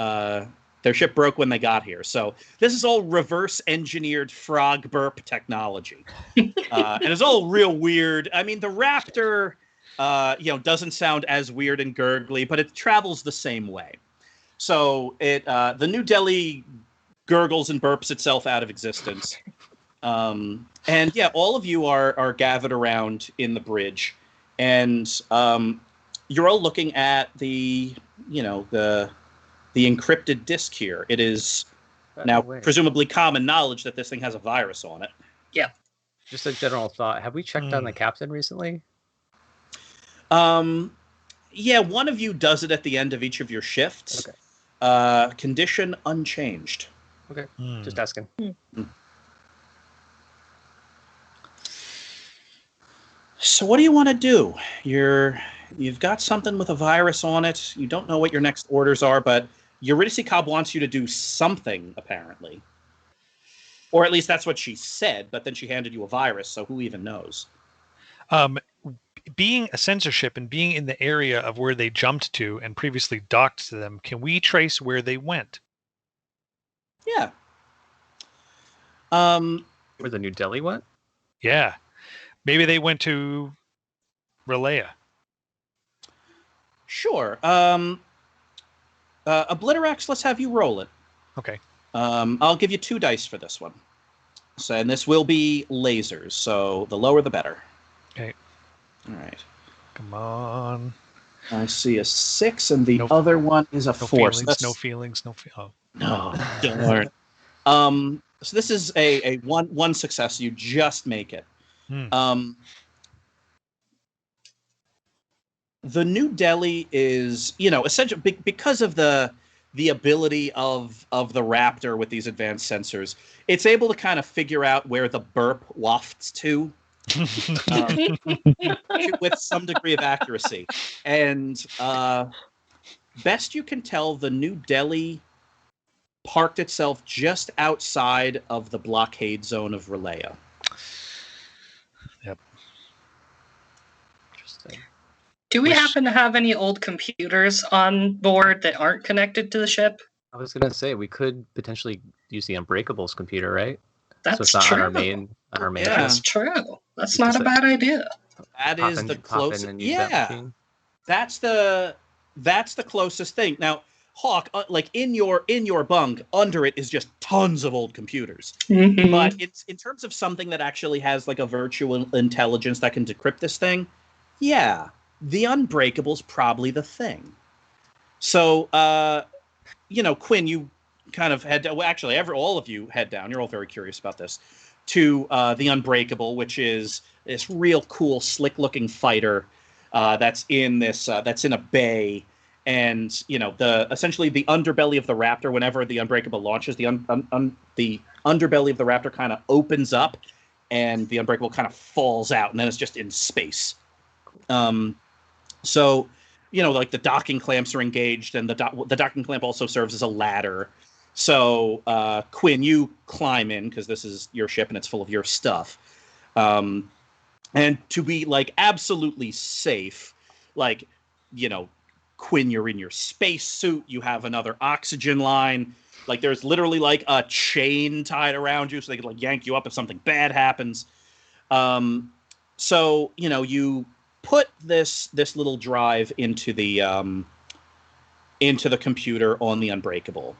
their ship broke when they got here. So this is all reverse engineered frog burp technology, and it's all real weird. I mean, the Raptor, doesn't sound as weird and gurgly, but it travels the same way. So the New Delhi gurgles and burps itself out of existence. And yeah, all of you are gathered around in the bridge, and you're all looking at the encrypted disk here. It is now presumably common knowledge that this thing has a virus on it. Yeah. Just a general thought. Have we checked on the captain recently? Yeah, one of you does it at the end of each of your shifts. Okay. Condition unchanged. Okay. Just asking. So what do you want to do? You've got something with a virus on it. You don't know what your next orders are, but Eurydice Cobb wants you to do something, apparently. Or at least that's what she said, but then she handed you a virus, so who even knows? being a censorship and being in the area of where they jumped to and previously docked to them, can we trace where they went? Yeah. Where the New Delhi went? Yeah. Maybe they went to Relaya. Sure. Obliterax, let's have you roll it. Okay. I'll give you 2 dice for this one. So, and this will be lasers, so the lower the better. Okay. All right. Come on. I see a 6, and the No- other one is a No 4. feelings, no feelings, oh. No, darn. So this is a one success. You just make it. The New Delhi is, essentially because of the ability of the Raptor with these advanced sensors, it's able to kind of figure out where the burp wafts to. With some degree of accuracy. And best you can tell, the New Delhi parked itself just outside of the blockade zone of Relaya. Yep. Interesting. Do we happen to have any old computers on board that aren't connected to the ship? I was gonna say we could potentially use the Unbreakables computer, right? That's so it's not true. on our main Yeah. That's true. That's Just not a like- bad idea. That Pop is in- the pop in closest. and use that Yeah, machine. that's the closest thing. Now, Hawk, like in your bunk, under it is just tons of old computers. Mhm. But it's in terms of something that actually has like a virtual intelligence that can decrypt this thing. Yeah, the Unbreakable's probably the thing. So, Quinn, you kind of head. Well, actually, all of you head down. You're all very curious about this. To the Unbreakable, which is this real cool, slick-looking fighter that's in a bay. And essentially the underbelly of the Raptor, whenever the Unbreakable launches, the underbelly of the Raptor kind of opens up, and the Unbreakable kind of falls out, and then it's just in space. So, like the docking clamps are engaged, and the docking clamp also serves as a ladder. So, Quinn, you climb in because this is your ship and it's full of your stuff. And to be like absolutely safe, like, Quinn, you're in your space suit. You have another oxygen line. Like there's literally like a chain tied around you so they can like yank you up if something bad happens. So, you put this little drive into the computer on the Unbreakable.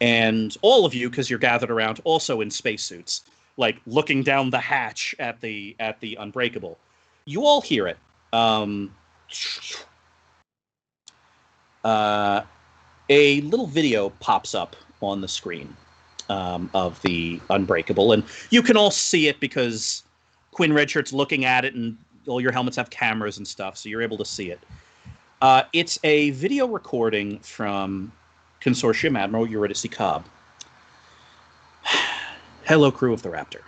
And all of you, because you're gathered around also in spacesuits, like looking down the hatch at the Unbreakable, you all hear it. A little video pops up on the screen of the Unbreakable, and you can all see it because Quinn Redshirt's looking at it, and all your helmets have cameras and stuff, so you're able to see it. It's a video recording from Consortium Admiral Eurydice Cobb. Hello, crew of the Raptor.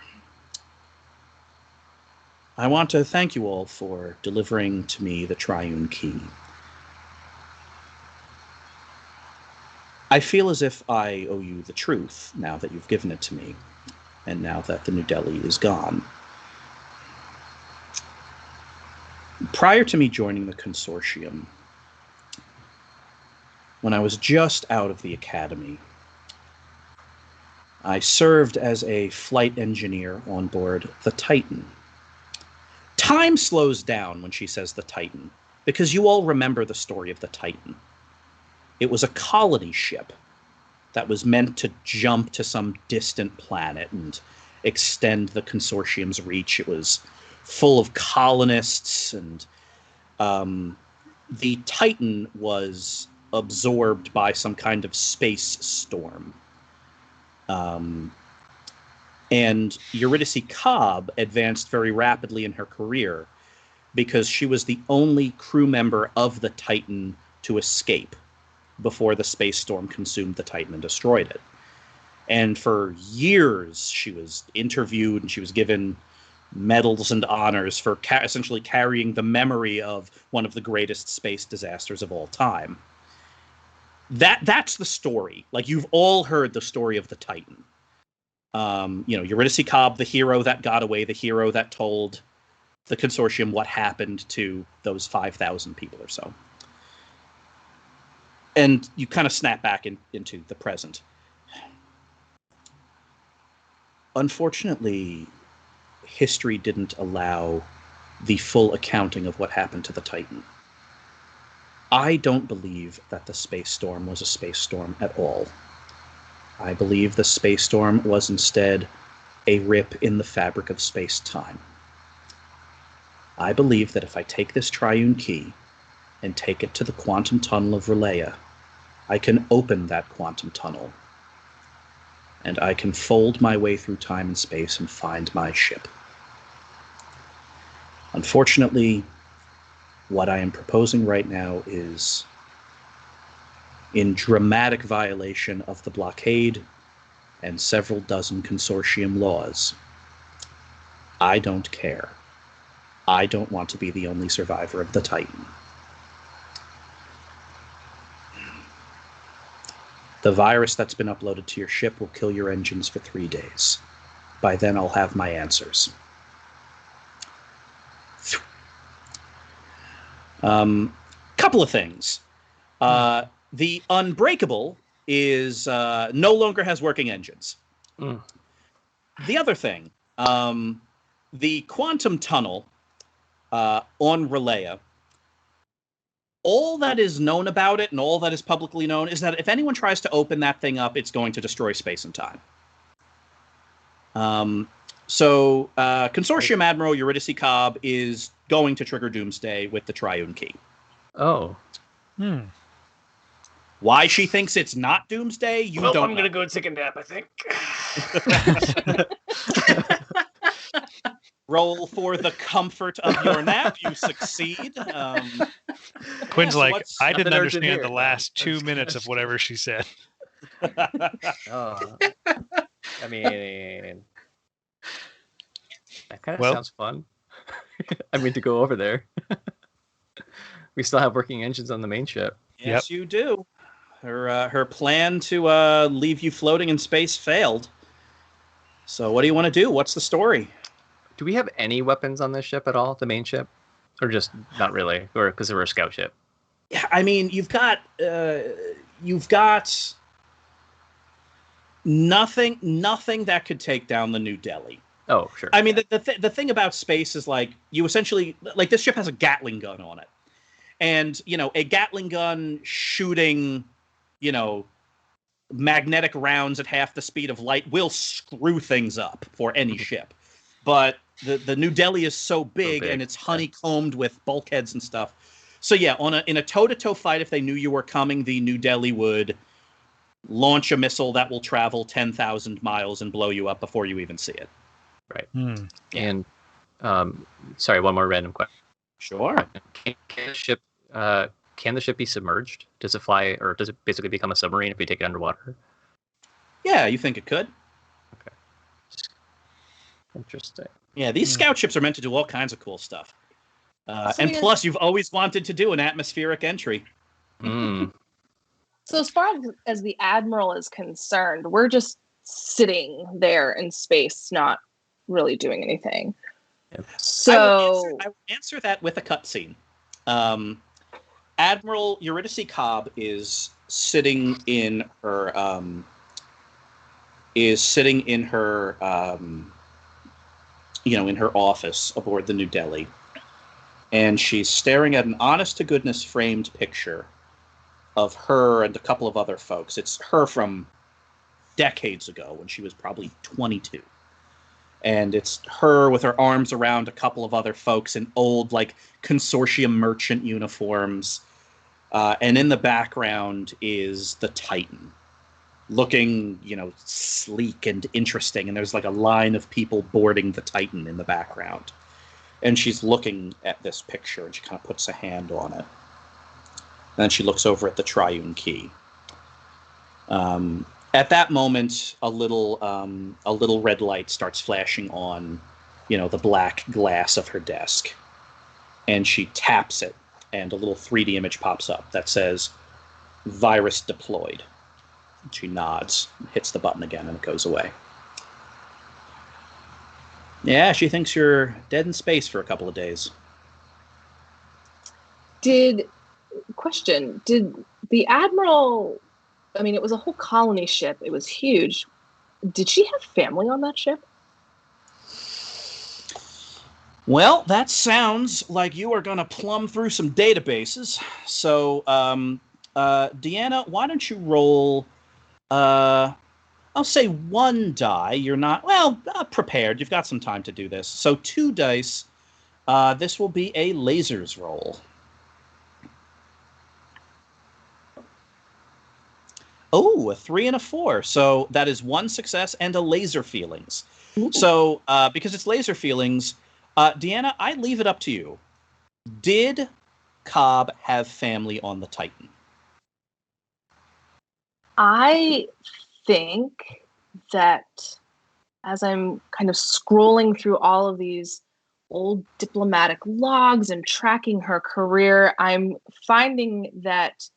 I want to thank you all for delivering to me the Triune Key. I feel as if I owe you the truth now that you've given it to me, and now that the New Delhi is gone. Prior to me joining the Consortium, when I was just out of the academy, I served as a flight engineer on board the Titan. Time slows down when she says the Titan, because you all remember the story of the Titan. It was a colony ship that was meant to jump to some distant planet and extend the Consortium's reach. It was full of colonists, and the Titan was absorbed by some kind of space storm. And Eurydice Cobb advanced very rapidly in her career because she was the only crew member of the Titan to escape before the space storm consumed the Titan and destroyed it. And for years, she was interviewed and she was given medals and honors for essentially carrying the memory of one of the greatest space disasters of all time. That's the story. Like, you've all heard the story of the Titan. Eurydice Cobb, the hero that got away, the hero that told the consortium what happened to those 5,000 people or so. And you kind of snap back into the present. Unfortunately, history didn't allow the full accounting of what happened to the Titan. I don't believe that the space storm was a space storm at all. I believe the space storm was instead a rip in the fabric of space-time. I believe that if I take this triune key and take it to the quantum tunnel of Relaya, I can open that quantum tunnel, and I can fold my way through time and space and find my ship. Unfortunately, what I am proposing right now is in dramatic violation of the blockade and several dozen consortium laws. I don't care. I don't want to be the only survivor of the Titan. The virus that's been uploaded to your ship will kill your engines for 3 days. By then, I'll have my answers. Couple of things. The Unbreakable is no longer has working engines. The other thing, the quantum tunnel on Relaya, all that is known about it and all that is publicly known is that if anyone tries to open that thing up, it's going to destroy space and time. So Consortium Admiral Eurydice Cobb is going to trigger Doomsday with the Triune Key. Oh. Why she thinks it's not Doomsday, you don't know. I'm going to go take a nap, I think. Roll for the comfort of your nap. You succeed. Quinn's like, I nothing didn't urgent understand here. the last 2 minutes of whatever she said. Oh. I mean, that kind of Well- sounds fun. I mean, to go over there. We still have working engines on the main ship. Yes, you do. Her plan to leave you floating in space failed. So what do you want to do? What's the story? Do we have any weapons on this ship at all, the main ship? Or just not really? Or because we're a scout ship? Yeah, I mean, you've got nothing that could take down the New Delhi. Oh, sure. I mean, the thing about space is like you essentially like this ship has a Gatling gun on it, and a Gatling gun shooting, magnetic rounds at half the speed of light will screw things up for any ship. But the New Delhi is so big and it's honeycombed with bulkheads and stuff. So yeah, in a toe-to-toe fight, if they knew you were coming, the New Delhi would launch a missile that will travel 10,000 miles and blow you up before you even see it. Right. Hmm. And sorry, one more random question. Sure. Can the ship be submerged? Does it fly, or does it basically become a submarine if we take it underwater? Yeah, you think it could? Okay. Interesting. Yeah, these scout ships are meant to do all kinds of cool stuff. And plus, you've always wanted to do an atmospheric entry. So as far as the Admiral is concerned, we're just sitting there in space, not really doing anything. Yep. So I will answer that with a cutscene. Admiral Eurydice Cobb is sitting in her in her office aboard the New Delhi, and she's staring at an honest-to-goodness framed picture of her and a couple of other folks. It's her from decades ago when she was probably 22. And it's her with her arms around a couple of other folks in old, consortium merchant uniforms. And in the background is the Titan, looking, sleek and interesting. And there's a line of people boarding the Titan in the background. And she's looking at this picture, and she kind of puts a hand on it. And then she looks over at the Triune Key. At that moment, a little red light starts flashing on, the black glass of her desk. And she taps it, and a little 3D image pops up that says, "Virus deployed." And she nods, hits the button again, and it goes away. Yeah, she thinks you're dead in space for a couple of days. Did the Admiral, I mean, it was a whole colony ship. It was huge. Did she have family on that ship? Well, that sounds like you are going to plumb through some databases. So, Deanna, why don't you roll, I'll say 1 die. You're not, prepared. You've got some time to do this. So 2 dice. This will be a lasers roll. Oh, a 3 and a 4. So that is 1 success and a laser feelings. Ooh. So because it's laser feelings, Deanna, I leave it up to you. Did Cobb have family on the Titan? I think that as I'm kind of scrolling through all of these old diplomatic logs and tracking her career, I'm finding that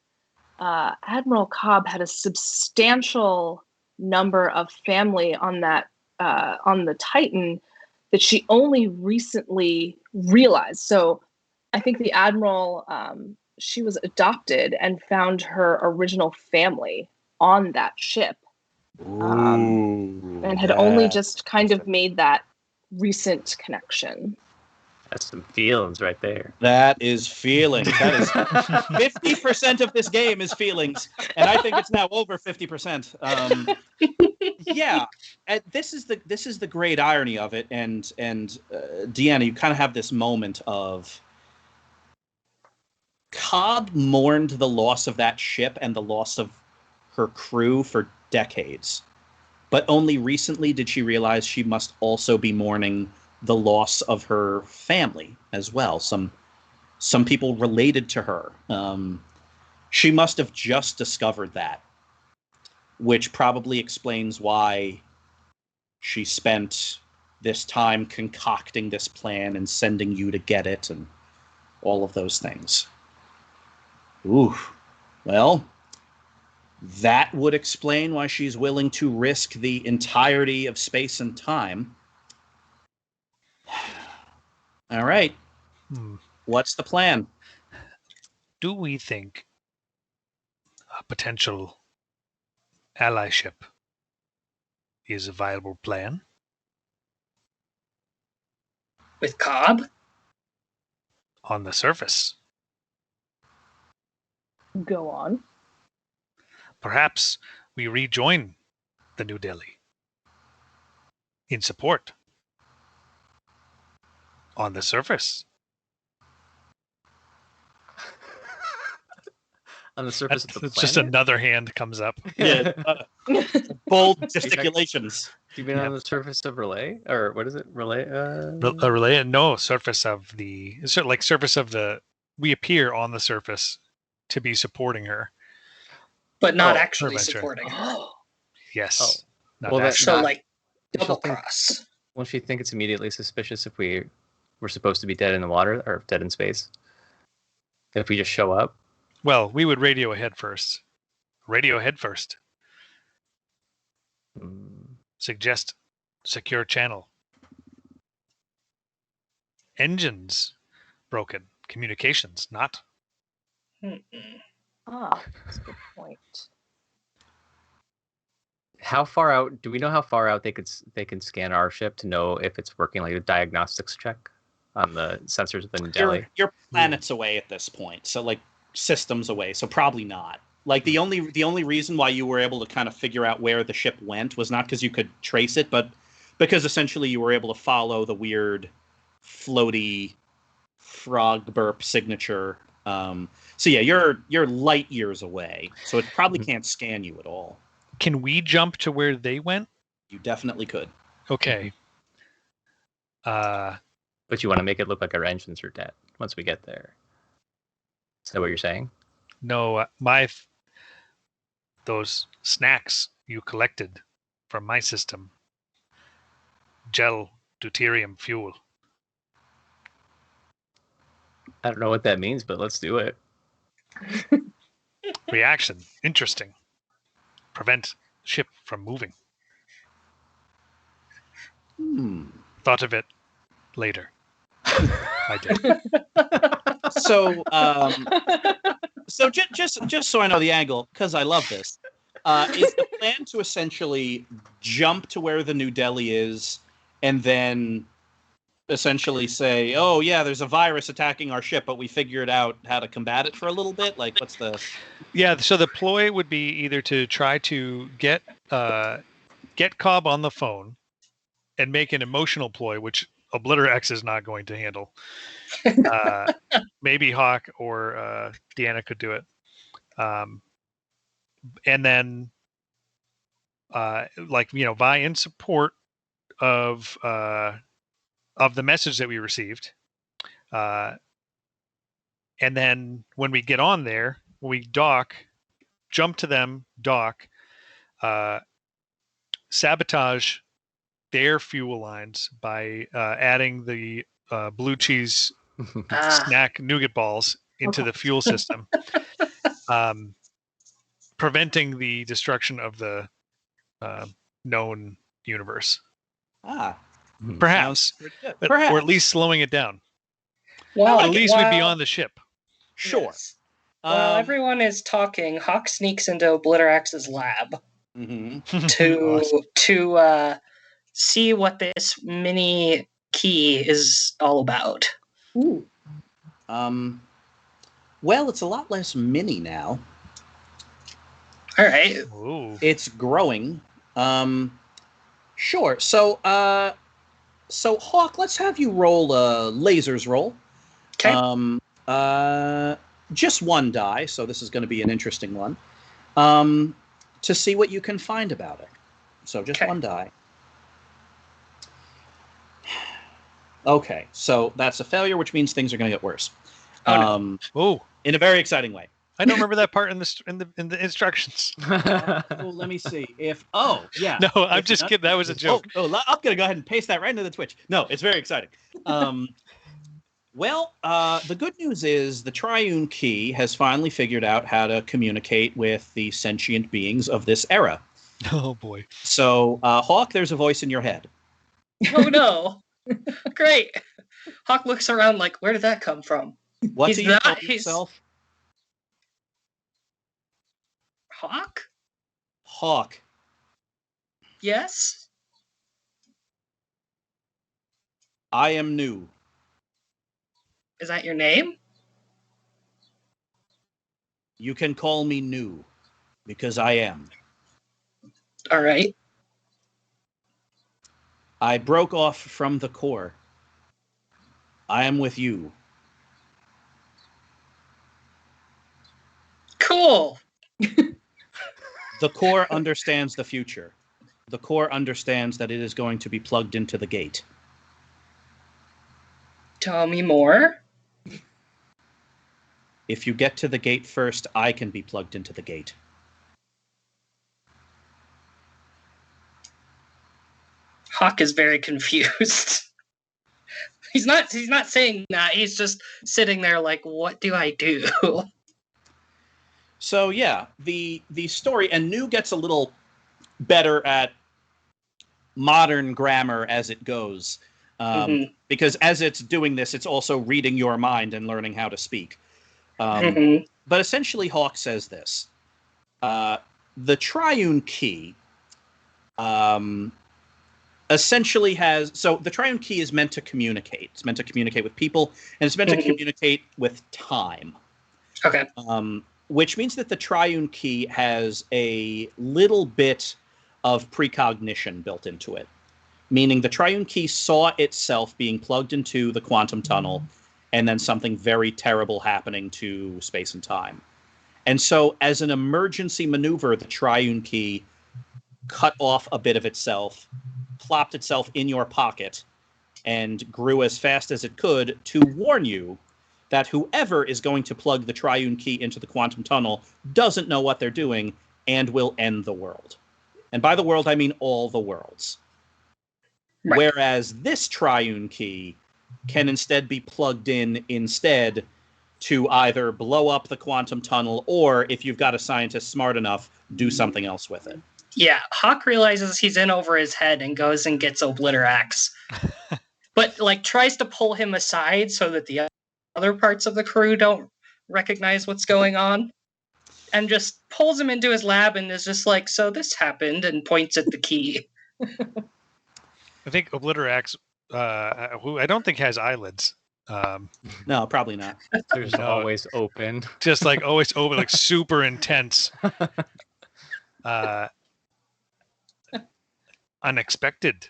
Admiral Cobb had a substantial number of family on that on the Titan that she only recently realized. So I think the Admiral, she was adopted and found her original family on that ship, and had only just kind of made that recent connection. That's some feelings right there. That is feelings. That is 50% of this game is feelings, and I think it's now over 50%. Yeah, and this is the great irony of it, and Deanna, you kind of have this moment of Cobb mourned the loss of that ship and the loss of her crew for decades, but only recently did she realize she must also be mourning the loss of her family as well. Some people related to her. She must have just discovered that, which probably explains why she spent this time concocting this plan and sending you to get it and all of those things. Ooh, well, that would explain why she's willing to risk the entirety of space and time. All right. What's the plan? Do we think a potential allyship is a viable plan? With Cobb? On the surface, Go on. perhaps we rejoin the New Delhi in support. On the surface. On the surface of the planet? Just another hand comes up. Yeah, bold gesticulations. You mean on the surface of Relay? Or what is it? Relay? A relay? No, surface of the... surface of the... We appear on the surface to be supporting her. But not actually adventure. supporting her. Yes. Oh. Not Well, that's actually. So, like, double cross. Won't you think it's immediately suspicious if we're supposed to be dead in the water or dead in space? If we just show up? Well, we would radio ahead first. Radio ahead first. Suggest secure channel. Engines broken. Communications not. That's a good point. How far out? Do we know how far out they can scan our ship to know if it's working, like a diagnostics check on the sensors of the New Delhi? You're planets away at this point, so like systems away, so probably not. Like the only reason why you were able to kind of figure out where the ship went was not because you could trace it, but because essentially you were able to follow the weird floaty frog burp signature. So yeah, you're light years away, so it probably can't scan you at all. Can we jump to where they went? You definitely could. Okay. But you want to make it look like our engines are dead once we get there. Is that what you're saying? No, those snacks you collected from my system. Gel deuterium fuel. I don't know what that means, but let's do it. Reaction. Interesting. Prevent ship from moving. thought of it later. I did. So, just so I know the angle, because I love this, is the plan to essentially jump to where the New Delhi is, and then essentially say, "Oh yeah, there's a virus attacking our ship, but we figured out how to combat it for a little bit." Like, what's the? Yeah. So the ploy would be either to try to get Cobb on the phone and make an emotional ploy, which Obliterax is not going to handle. Maybe Hawk or Deanna could do it. And then, vie in support of the message that we received. And then when we get on there, we dock, jump to them, dock, sabotage their fuel lines by adding the blue cheese snack nougat balls into the fuel system, preventing the destruction of the known universe. Perhaps, Perhaps, or at least slowing it down. Well, at least we'd be on the ship. Sure. Yes. While everyone is talking, Hawk sneaks into Obliterax's lab to see what this mini key is all about. Ooh. Well, it's a lot less mini now. All right. Ooh. It's growing. Sure. So Hawk, let's have you roll a lasers roll. Okay. Just one die, so this is going to be an interesting one. To see what you can find about it. So just one die. Okay, so that's a failure, which means things are going to get worse. Oh, no. In a very exciting way. I don't remember that part in the instructions. Let me see. Yeah. No, I'm just kidding. That was a joke. I'm going to go ahead and paste that right into the Twitch. No, it's very exciting. Well, the good news is the Triune Key has finally figured out how to communicate with the sentient beings of this era. Oh, boy. So, Hawk, there's a voice in your head. Oh, no. Great. Hawk looks around like, where did that come from? What do you call yourself? Hawk? Hawk. Yes? I am new. Is that your name? You can call me new, because I am. All right. I broke off from the core. I am with you. Cool. The core understands the future. The core understands that it is going to be plugged into the gate. Tell me more. If you get to the gate first, I can be plugged into the gate. Hawk is very confused. He's not saying that. He's just sitting there like, what do I do? So yeah, the story, and New gets a little better at modern grammar as it goes. Because as it's doing this, it's also reading your mind and learning how to speak. But essentially, Hawk says this. The Triune Key essentially has... So the Triune Key is meant to communicate. It's meant to communicate with people, and it's meant to communicate with time. Okay. Which means that the Triune Key has a little bit of precognition built into it. Meaning the Triune Key saw itself being plugged into the quantum tunnel, and then something very terrible happening to space and time. And so as an emergency maneuver, the Triune Key cut off a bit of itself, plopped itself in your pocket, and grew as fast as it could to warn you that whoever is going to plug the Triune Key into the quantum tunnel doesn't know what they're doing and will end the world. And by the world, I mean all the worlds. Right. Whereas this Triune Key can instead be plugged in instead to either blow up the quantum tunnel or, if you've got a scientist smart enough, do something else with it. Yeah, Hawk realizes he's in over his head and goes and gets Obliterax. But, like, tries to pull him aside so that the other parts of the crew don't recognize what's going on. And just pulls him into his lab and is just like, so this happened, and points at the key. I think Obliterax, who I don't think has eyelids. No, probably not. They're just always open. Just like always open, like super intense. Unexpected.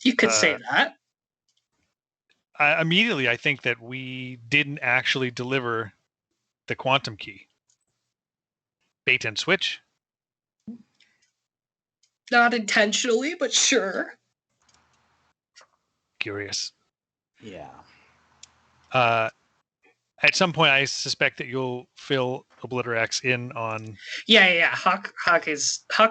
You could say that. Immediately, I think that we didn't actually deliver the quantum key. Bait and switch. Not intentionally, but sure. Curious. Yeah. At some point, I suspect that you'll fill Obliterax in on. Yeah. Hawk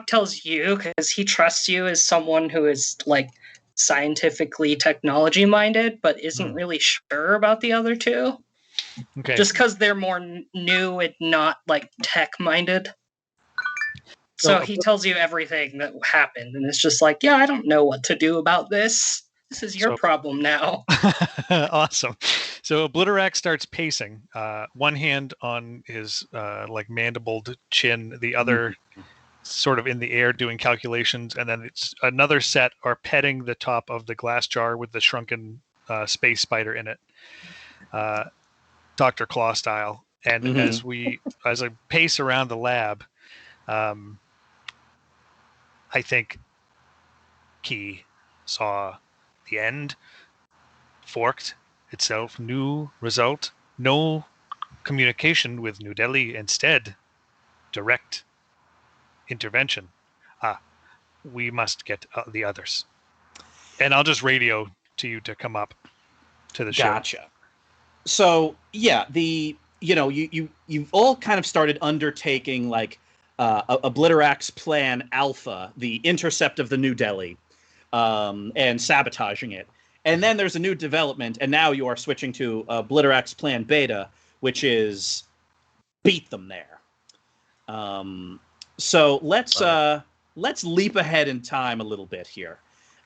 tells you because he trusts you as someone who is like scientifically technology minded, but isn't really sure about the other two. Okay. Just because they're more new and not like tech minded. So he tells you everything that happened, and it's just like, yeah, I don't know what to do about this. This is your problem now. Awesome. So Obliterax starts pacing, one hand on his like mandibled chin, the other sort of in the air doing calculations, and then it's another set are petting the top of the glass jar with the shrunken space spider in it, Dr. Claw style. And as I pace around the lab, I think Key saw the end, forked itself, new result, no communication with New Delhi, instead direct intervention. We must get the others. And I'll just radio to you to come up to the show. Gotcha. So yeah, you've all kind of started undertaking like Obliterax Plan Alpha, the intercept of the New Delhi, and sabotaging it. And then there's a new development, and now you are switching to Obliterax Plan Beta, which is beat them there. So let's leap ahead in time a little bit here.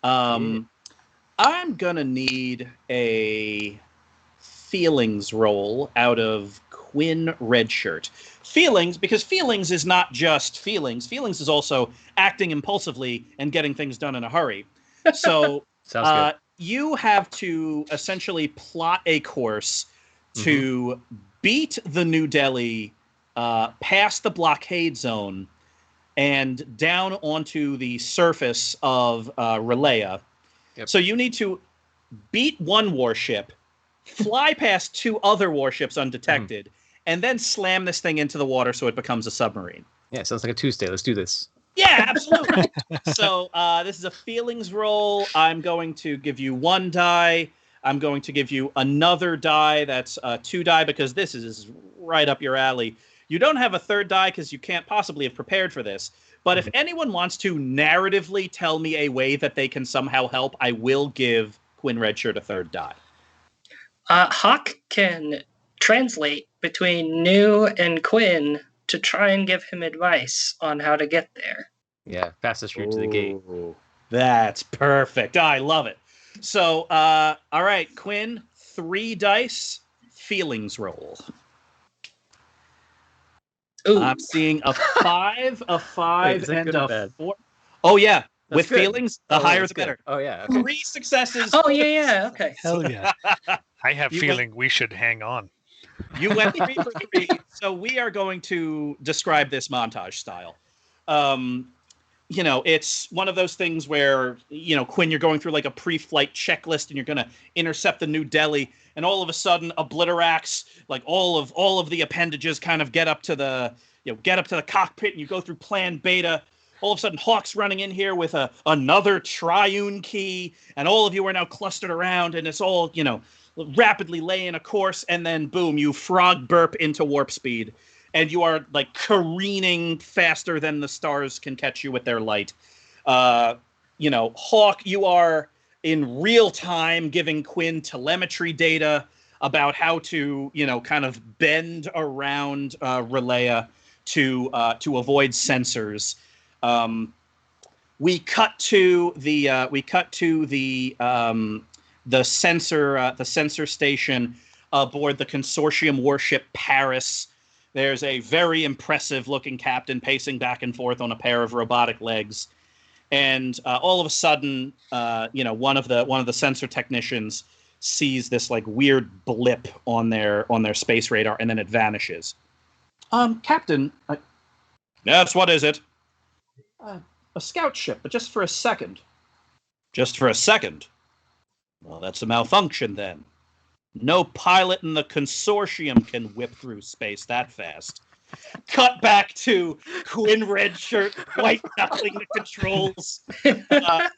I'm gonna need a feelings roll out of Quinn Redshirt. Feelings, because feelings is not just feelings. Feelings is also acting impulsively and getting things done in a hurry. So Sounds good. you have to essentially plot a course to beat the New Delhi past the blockade zone and down onto the surface of Relaya. Yep. So you need to beat one warship, fly past two other warships undetected, and then slam this thing into the water so it becomes a submarine. Yeah, sounds like a Tuesday. Let's do this. Yeah, absolutely. So this is a feelings roll. I'm going to give you 1 die. I'm going to give you another die. That's 2 die because this is right up your alley. You don't have a 3rd die because you can't possibly have prepared for this. But if anyone wants to narratively tell me a way that they can somehow help, I will give Quinn Redshirt a 3rd die. Hawk can translate between New and Quinn to try and give him advice on how to get there. Yeah, fastest route to the gate. That's perfect. I love it. So, all right, Quinn, 3 dice, feelings roll. Ooh. I'm seeing a 5, a 5, Wait, and a 4. Oh, yeah. With good. feelings, the higher the better. Oh, yeah. Okay. 3 successes. Oh, yeah, okay. Hell yeah. I have You feeling we should hang on. You went 3 for 3. So we are going to describe this montage style. It's one of those things where, Quinn, you're going through like a pre-flight checklist and you're going to intercept the New Delhi, and all of a sudden Obliterax, like all of the appendages kind of get up to the cockpit, and you go through Plan Beta. All of a sudden Hawk's running in here with another triune key, and all of you are now clustered around, and it's all, rapidly laying a course, and then boom, you frog burp into warp speed. And you are like careening faster than the stars can catch you with their light. Hawk, you are in real time giving Quinn telemetry data about how to, kind of bend around Relaya. to avoid sensors. We cut to the sensor station aboard the consortium warship Paris. There's a very impressive looking captain pacing back and forth on a pair of robotic legs. And all of a sudden, one of the sensor technicians sees this like weird blip on their space radar, and then it vanishes. Captain. Yes, what is it? A scout ship, but just for a second. Just for a second? Well, that's a malfunction then. No pilot in the consortium can whip through space that fast. Cut back to Quinn Redshirt white knuckling the controls.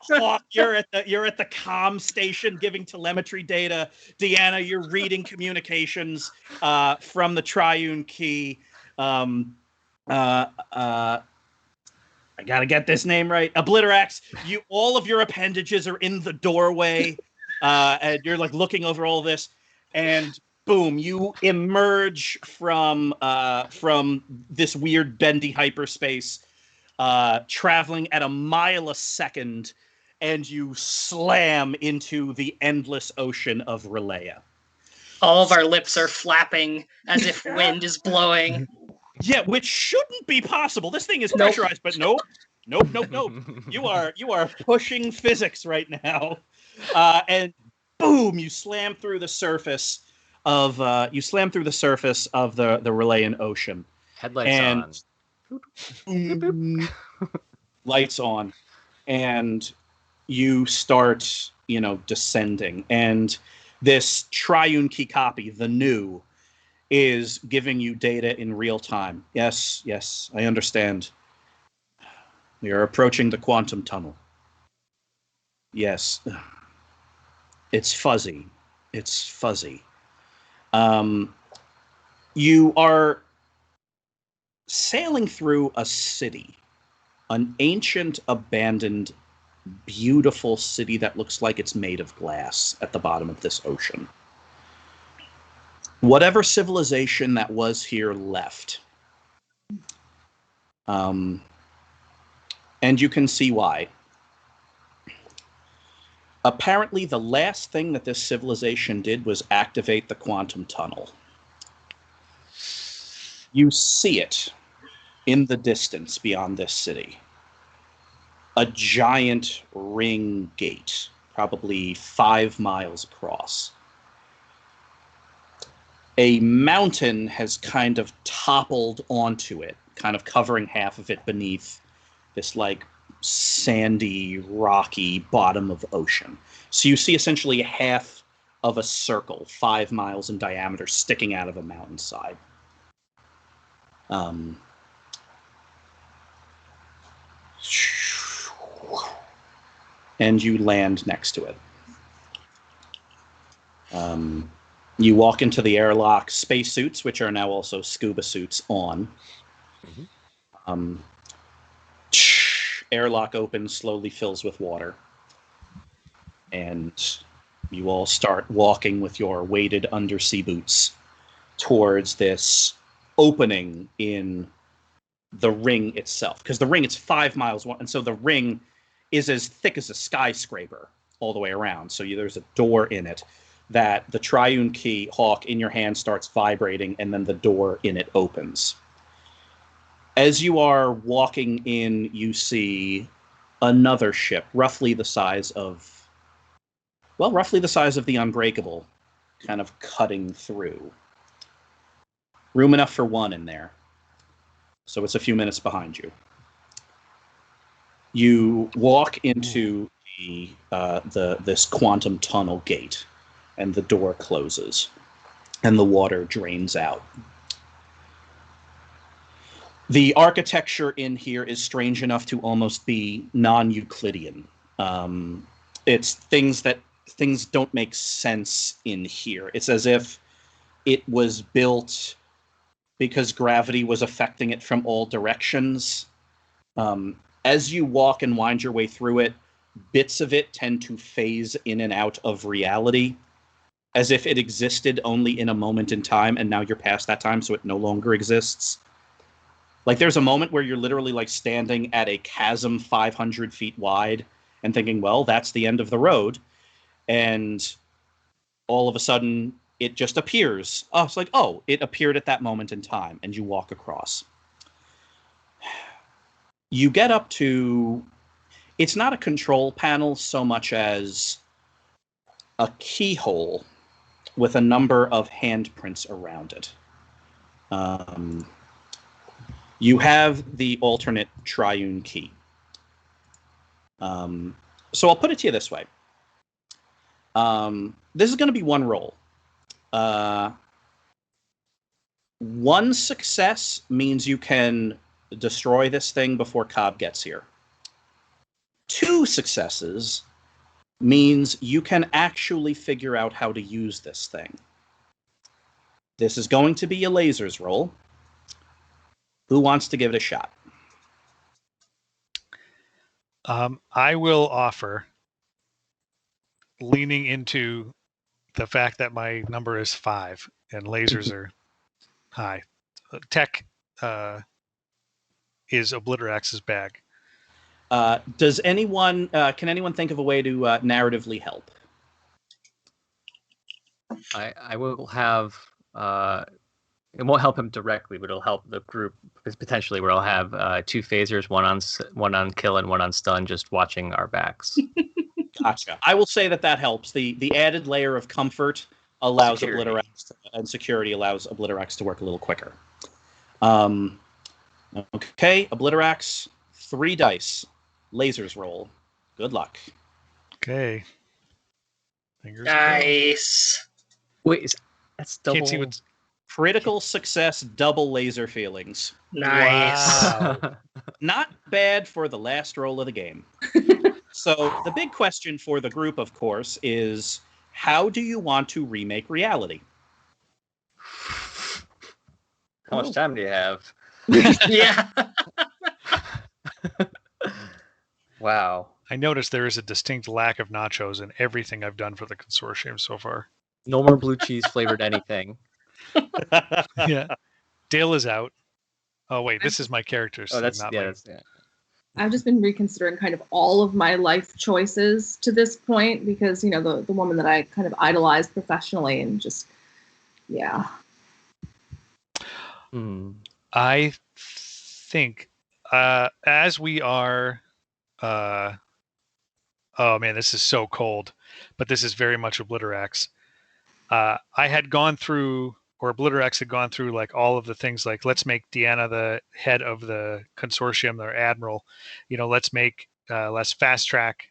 Hawk, you're at the comm station giving telemetry data. Deanna, you're reading communications from the Triune Key. I gotta get this name right. Obliterax, all of your appendages are in the doorway, and you're like looking over all this, and boom, you emerge from this weird bendy hyperspace, traveling at a mile a second, and you slam into the endless ocean of Relaya. All of our lips are flapping as if wind is blowing. Yeah, which shouldn't be possible. This thing is pressurized, but nope. You are pushing physics right now, and boom! You slam through the surface of the Relayan ocean. Headlights on. Lights on, and you start descending, and this Triune Key copy, the new, is giving you data in real time. Yes, I understand. We are approaching the quantum tunnel. Yes. It's fuzzy. You are sailing through a city, an ancient, abandoned, beautiful city that looks like it's made of glass at the bottom of this ocean. Whatever civilization that was here left. And you can see why. Apparently, the last thing that this civilization did was activate the quantum tunnel. You see it in the distance beyond this city. A giant ring gate, probably 5 miles across. A mountain has kind of toppled onto it, kind of covering half of it beneath this like sandy, rocky bottom of ocean. So you see essentially half of a circle, 5 miles in diameter, sticking out of a mountainside. And you land next to it. You walk into the airlock, spacesuits, which are now also scuba suits, on. Mm-hmm. Airlock opens, slowly fills with water. And you all start walking with your weighted undersea boots towards this opening in the ring itself. Because the ring, it's 5 miles long, and so the ring is as thick as a skyscraper all the way around. So there's a door in it that the Triune Key, Hawk, in your hand starts vibrating, and then the door in it opens. As you are walking in, you see another ship, roughly the size of the Unbreakable, kind of cutting through. Room enough for one in there. So it's a few minutes behind you. You walk into this quantum tunnel gate, and the door closes, and the water drains out. The architecture in here is strange enough to almost be non-Euclidean. It's things don't make sense in here. It's as if it was built because gravity was affecting it from all directions. As you walk and wind your way through it, bits of it tend to phase in and out of reality, as if it existed only in a moment in time, and now you're past that time, so it no longer exists. Like there's a moment where you're literally like standing at a chasm 500 feet wide and thinking, well, that's the end of the road. And all of a sudden it just appears. Oh, it's like, oh, it appeared at that moment in time, and you walk across. You get up to, it's not a control panel so much as a keyhole with a number of handprints around it. You have the alternate triune key. So I'll put it to you this way. This is going to be one roll. One success means you can destroy this thing before Cobb gets here. 2 successes means you can actually figure out how to use this thing. This is going to be a lasers roll. Who wants to give it a shot? I will offer, leaning into the fact that my number is 5 and lasers are high. Tech is Obliterax's bag. Does anyone, can anyone think of a way to narratively help? I will have. It won't help him directly, but it'll help the group potentially. Where I'll have 2 phasers, one on kill and one on stun, just watching our backs. Gotcha. I will say that helps. The added layer of comfort allows Security. Obliterax and security allows Obliterax to work a little quicker. Okay, Obliterax, 3 dice, lasers roll. Good luck. Okay. Fingers Nice. Wait, that's double. Can't see what's. Critical success, double laser feelings. Nice. Wow. Not bad for the last roll of the game. So the big question for the group, of course, is how do you want to remake reality? How much time do you have? Yeah. Wow. I noticed there is a distinct lack of nachos in everything I've done for the consortium so far. No more blue cheese flavored anything. Yeah. Dale is out. Oh, wait, this is my character. Oh, that's not yeah. my... That's, yeah. I've just been reconsidering kind of all of my life choices to this point because, you know, the woman that I kind of idolized professionally and just, yeah. I think as we are, oh man, this is so cold, but this is very much Obliterax. I had gone through, or Obliterax had gone through like all of the things like, let's make Deanna the head of the consortium, their admiral. You know, let's fast track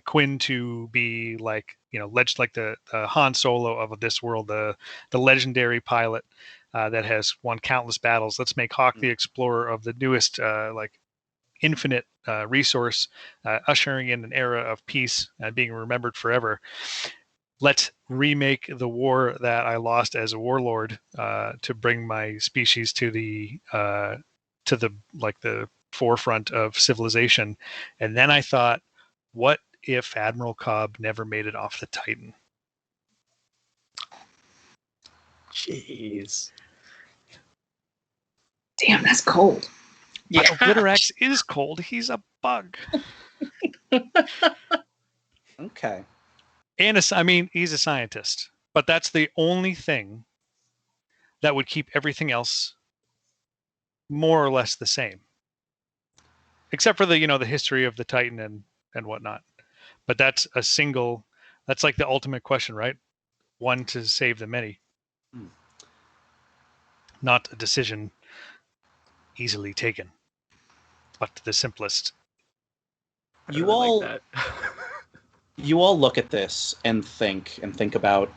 Quinn to be like, you know, like the Han Solo of this world, the legendary pilot that has won countless battles. Let's make Hawk the Explorer of the newest like infinite resource, ushering in an era of peace and being remembered forever. Let's remake the war that I lost as a warlord to bring my species to the like the forefront of civilization. And then I thought, what if Admiral Cobb never made it off the Titan? Jeez. Damn, that's cold. But Yeah. Obliterax is cold. He's a bug. Okay. And he's a scientist. But that's the only thing that would keep everything else more or less the same. Except for the history of the Titan and whatnot. But that's like the ultimate question, right? One to save the many. Not a decision easily taken, but the simplest. You all like that. you all look at this and think about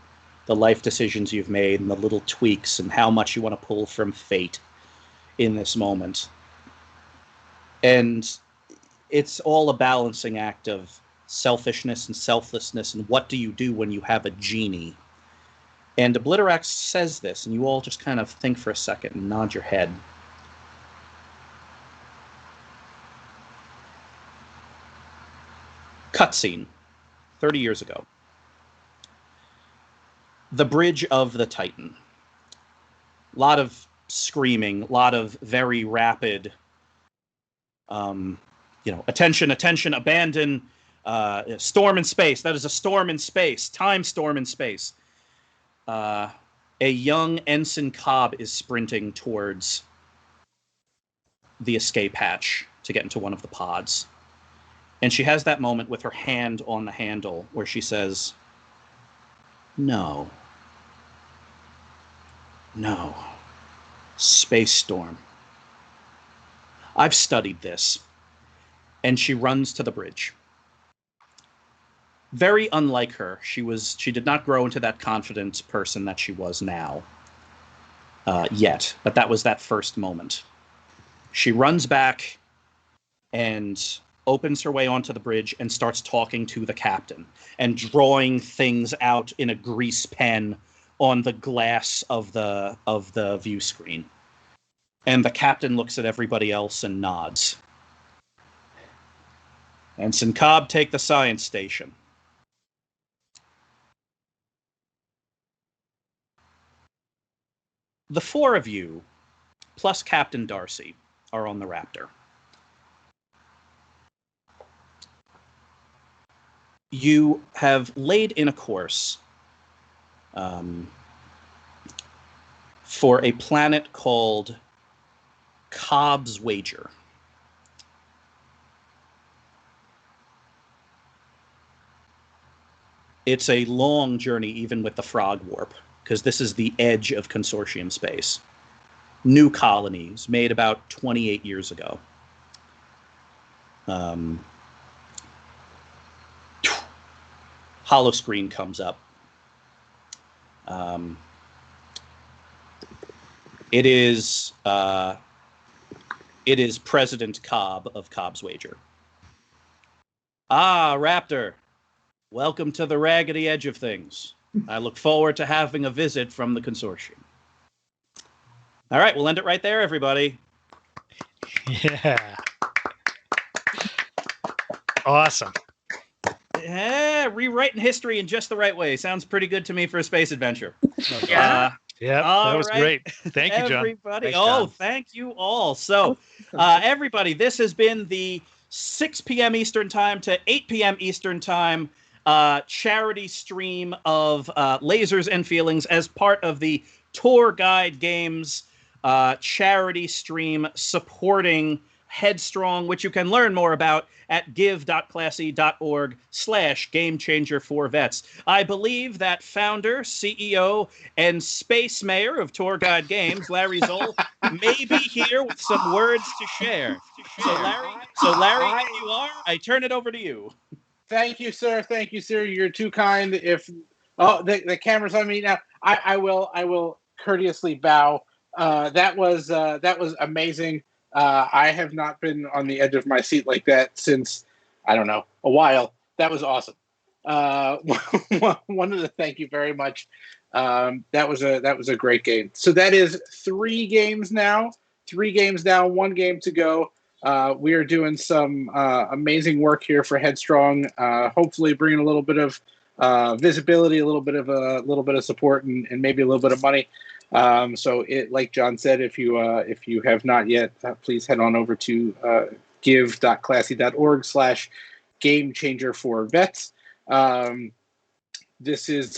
the life decisions you've made and the little tweaks and how much you want to pull from fate in this moment. And it's all a balancing act of selfishness and selflessness, and what do you do when you have a genie? And Obliterax says this, and you all just kind of think for a second and nod your head. Cutscene, 30 years ago. The bridge of the Titan. A lot of screaming, a lot of very rapid, attention, attention, abandon, storm in space. That is a storm in space, time storm in space. A young Ensign Cobb is sprinting towards the escape hatch to get into one of the pods. And she has that moment with her hand on the handle where she says, "No. No. Space storm. I've studied this." And she runs to the bridge. Very unlike her. She did not grow into that confident person that she was now yet. But that was that first moment. She runs back and opens her way onto the bridge and starts talking to the captain and drawing things out in a grease pen on the glass of the view screen. And the captain looks at everybody else and nods. "Ensign Cobb, take the science station." The four of you, plus Captain Darcy, are on the Raptor. You have laid in a course for a planet called Cobb's Wager. It's a long journey, even with the frog warp, because this is the edge of consortium space. New colonies made about 28 years ago. Hollow screen comes up. It is President Cobb of Cobb's Wager. "Ah, Raptor, welcome to the raggedy edge of things. I look forward to having a visit from the consortium." All right, we'll end it right there, everybody. Yeah. Awesome. Yeah, rewriting history in just the right way. Sounds pretty good to me for a space adventure. Yeah. Yeah, that was great. Thank you, John. Everybody. Thanks, John. Thank you all. So, everybody, this has been the 6 p.m. Eastern Time to 8 p.m. Eastern Time charity stream of Lasers and Feelings as part of the Tour Guide Games charity stream supporting Headstrong, which you can learn more about at give.classy.org/GameChanger4Vets. I believe that founder, CEO, and space mayor of Tour Guide Games, Larry Zoll, may be here with some words to share. So Larry, if you are, I turn it over to you. Thank you, sir. Thank you, sir. You're too kind. The camera's on me now. I will courteously bow. That was amazing. I have not been on the edge of my seat like that since, I don't know, a while. That was awesome. Wanted to thank you very much. That was a great game. So that is 3 games now. 3 games down, 1 game to go. We are doing some amazing work here for Headstrong. Hopefully, bringing a little bit of visibility, a little bit of support, and maybe a little bit of money. So, like John said, if you have not yet, please head on over to give.classy.org/GameChanger4Vets. This has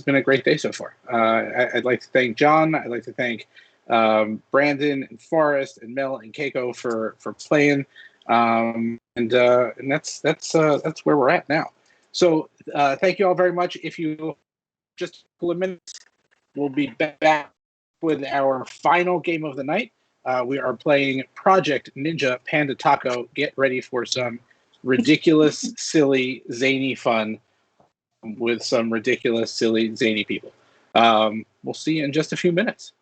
been a great day so far. I'd like to thank John. I'd like to thank Brandon and Forrest and Mel and Keiko for playing, and that's where we're at now. So thank you all very much. If you just a couple of minutes, we'll be back with our final game of the night. We are playing Project Ninja Panda Taco. Get ready for some ridiculous, silly, zany fun with some ridiculous, silly, zany people. We'll see you in just a few minutes.